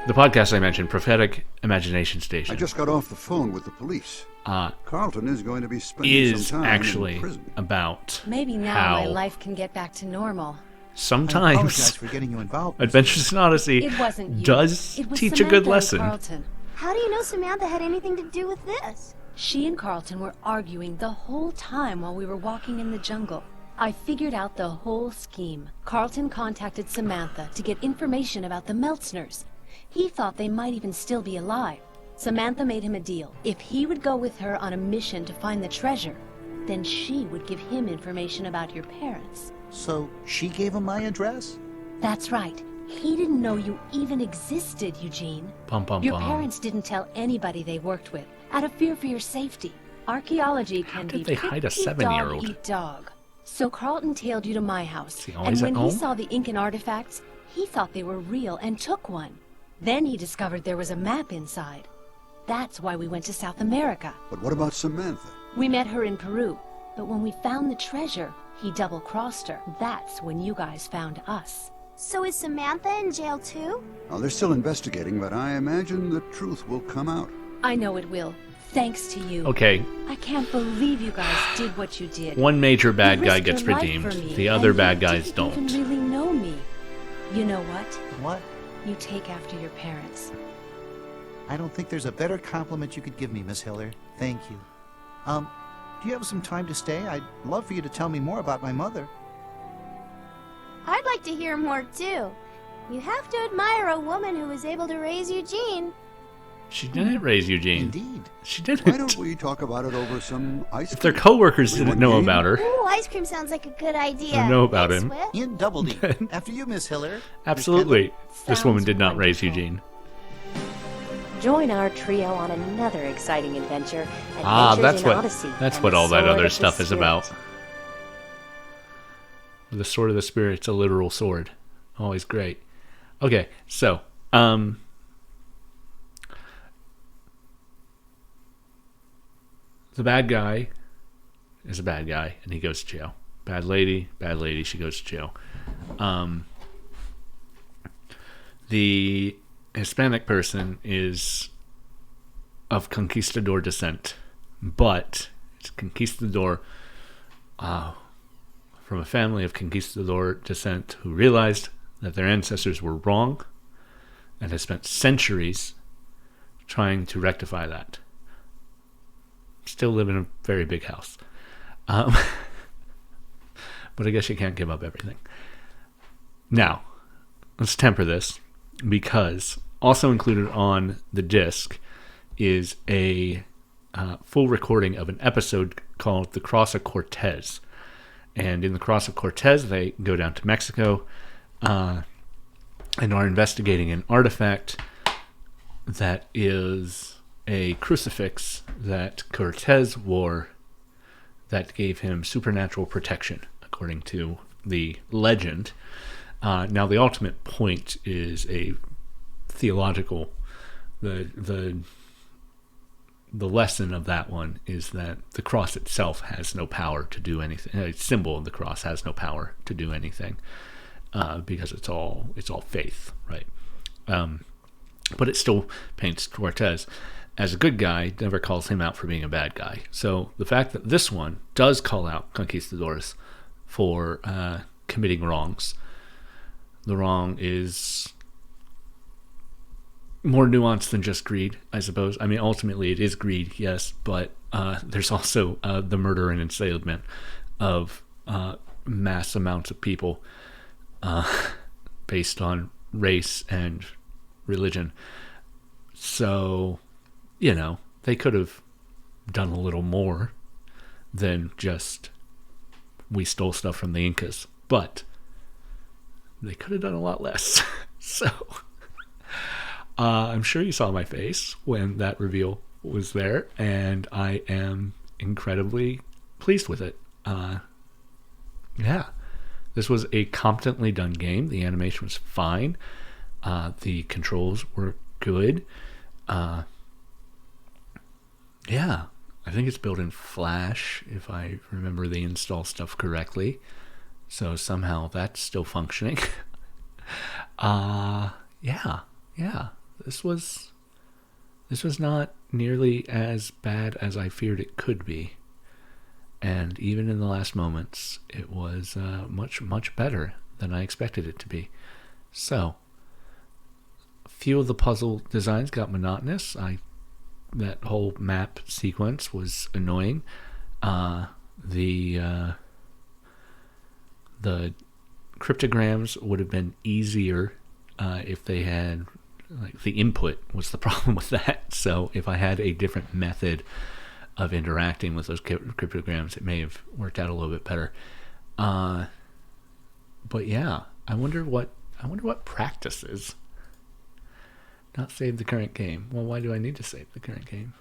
the podcast I mentioned, Prophetic Imagination I Station, just got off the phone with the police. Carlton is going to be spending is some time actually in prison. about Maybe now how my life can get back to normal. I apologize sometimes for getting you involved. Adventures in Odyssey It wasn't you. does It was teach a Samantha good and lesson. Carlton. How do you know Samantha had anything to do with this? She and Carlton were arguing the whole time while we were walking in the jungle. I figured out the whole scheme. Carlton contacted Samantha to get information about the Meltzners. He thought they might even still be alive. Samantha made him a deal. If he would go with her on a mission to find the treasure, then she would give him information about your parents. So she gave him my address? That's right. He didn't know you even existed, Eugene. Pum, pum, Your pum. parents didn't tell anybody they worked with, out of fear for your safety. Archaeology can did be they hide a pretty 7-year-old? dog-eat-dog. So Carlton tailed you to my house, he and always when at he home? saw the Incan artifacts, he thought they were real and took one. Then he discovered there was a map inside. That's why we went to South America. But what about Samantha? We met her in Peru, but when we found the treasure, he double-crossed her. That's when you guys found us. So is Samantha in jail too? Now, they're still investigating, but I imagine the truth will come out. I know it will, thanks to you. Okay. I can't believe you guys did what you did. One major bad You guy risked gets your life redeemed. for me, The other and bad you guys didn't don't. even really know me. You know what? What? You take after your parents. I don't think there's a better compliment you could give me, Miss Hiller. Thank you. Do you have some time to stay? I'd love for you to tell me more about my mother. I'd like to hear more too. You have to admire a woman who was able to raise Eugene. She didn't raise Eugene. Indeed. She didn't. Why don't we talk about it over some ice cream? If their co-workers didn't know game? about her. Ooh, ice cream sounds like a good idea. I know about him. Swift? In Double D. After you, Miss Hiller. Absolutely. This Sounds woman did not raise wonderful. Eugene. Join our trio on another exciting adventure. Adventures That's in what Odyssey that's and what the all that Sword other of the stuff is Spirit. about. The Sword of the Spirit's a literal sword. Always great. Okay, so the bad guy is a bad guy, and he goes to jail. Bad lady, she goes to jail. The Hispanic person is of Conquistador descent, but it's Conquistador from a family of Conquistador descent who realized that their ancestors were wrong and has spent centuries trying to rectify that. Still live in a very big house. But I guess you can't give up everything. Now, let's temper this, because also included on the disc is a full recording of an episode called The Cross of Cortez. And in The Cross of Cortez, they go down to Mexico and are investigating an artifact that is a crucifix that Cortez wore that gave him supernatural protection, according to the legend. Now, the ultimate point is a theological. The lesson of that one is that the cross itself has no power to do anything. A symbol of the cross has no power to do anything, because it's all faith, right? But it still paints Cortez as a good guy, never calls him out for being a bad guy. So the fact that this one does call out conquistadors for committing wrongs, the wrong is more nuanced than just greed, I suppose. I mean, ultimately it is greed, yes, but there's also the murder and enslavement of mass amounts of people based on race and religion. So, you know, they could have done a little more than just we stole stuff from the Incas, but they could have done a lot less. So I'm sure you saw my face when that reveal was there, and I am incredibly pleased with it. Yeah, this was a competently done game. The animation was fine. The controls were good. Yeah, I think it's built in Flash, if I remember the install stuff correctly. So somehow that's still functioning. Yeah. This was not nearly as bad as I feared it could be. And even in the last moments, it was much better than I expected it to be. So, a few of the puzzle designs got monotonous. That whole map sequence was annoying. The cryptograms would have been easier if they had, like, the input was the problem with that. So if I had a different method of interacting with those cryptograms, it may have worked out a little bit better. But yeah, I wonder what practice is. Not save the current game. Well, why do I need to save the current game?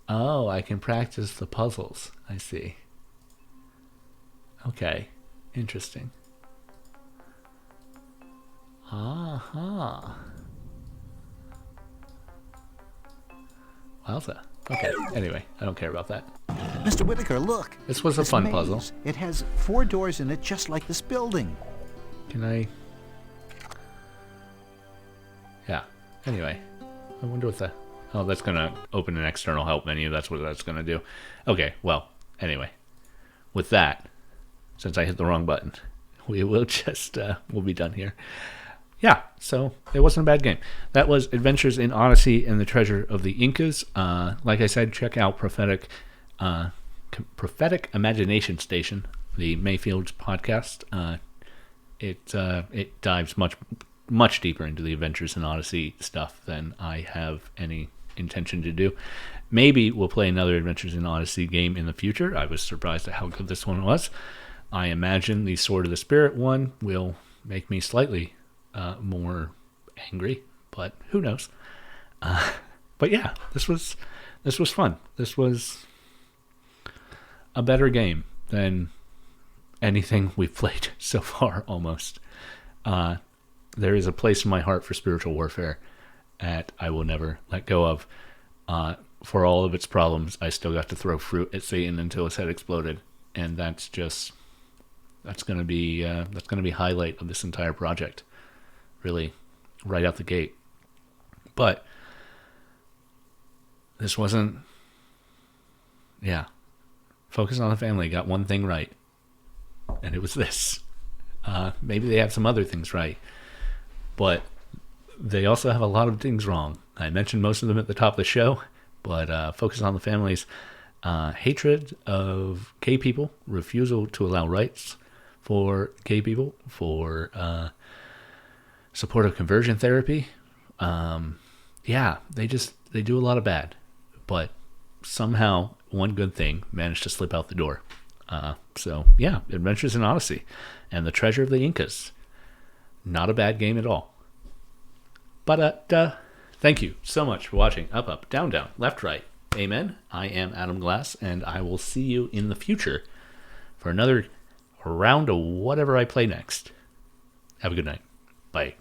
Oh, I can practice the puzzles. I see. Okay. Interesting. Aha. Wowza. Okay, anyway, I don't care about that. Mr. Whitaker, look. This was a This fun maze, puzzle. It has 4 doors in it, just like this building. Can I... Yeah. Anyway, I wonder what the... Oh, that's going to open an external help menu. That's what that's going to do. Okay, well, anyway. With that, since I hit the wrong button, we will just... we'll be done here. Yeah, so it wasn't a bad game. That was Adventures in Odyssey and the Treasure of the Incas. Like I said, check out Prophetic Imagination Station, the Mayfield's podcast. It dives much deeper into the Adventures in Odyssey stuff than I have any intention to do. Maybe we'll play another Adventures in Odyssey game in the future. I was surprised at how good this one was. I imagine the Sword of the Spirit one will make me slightly more angry, but who knows? But yeah, this was fun. This was a better game than anything we've played so far, almost. There is a place in my heart for spiritual warfare that I will never let go of. For all of its problems, I still got to throw fruit at Satan until his head exploded, and that's gonna be highlight of this entire project. Really, right out the gate. But this wasn't. Yeah, Focus on the Family got one thing right, and it was this. Maybe they have some other things right, but they also have a lot of things wrong. I mentioned most of them at the top of the show, but Focus on the Family's hatred of gay people, refusal to allow rights for gay people, for support of conversion therapy. Yeah, they do a lot of bad, but somehow one good thing managed to slip out the door. So yeah, Adventures in Odyssey and the Treasure of the Incas. Not a bad game at all. But thank you so much for watching Up, Up, Down, Down, Left, Right. Amen. I am Adam Glass, and I will see you in the future for another round of whatever I play next. Have a good night. Bye.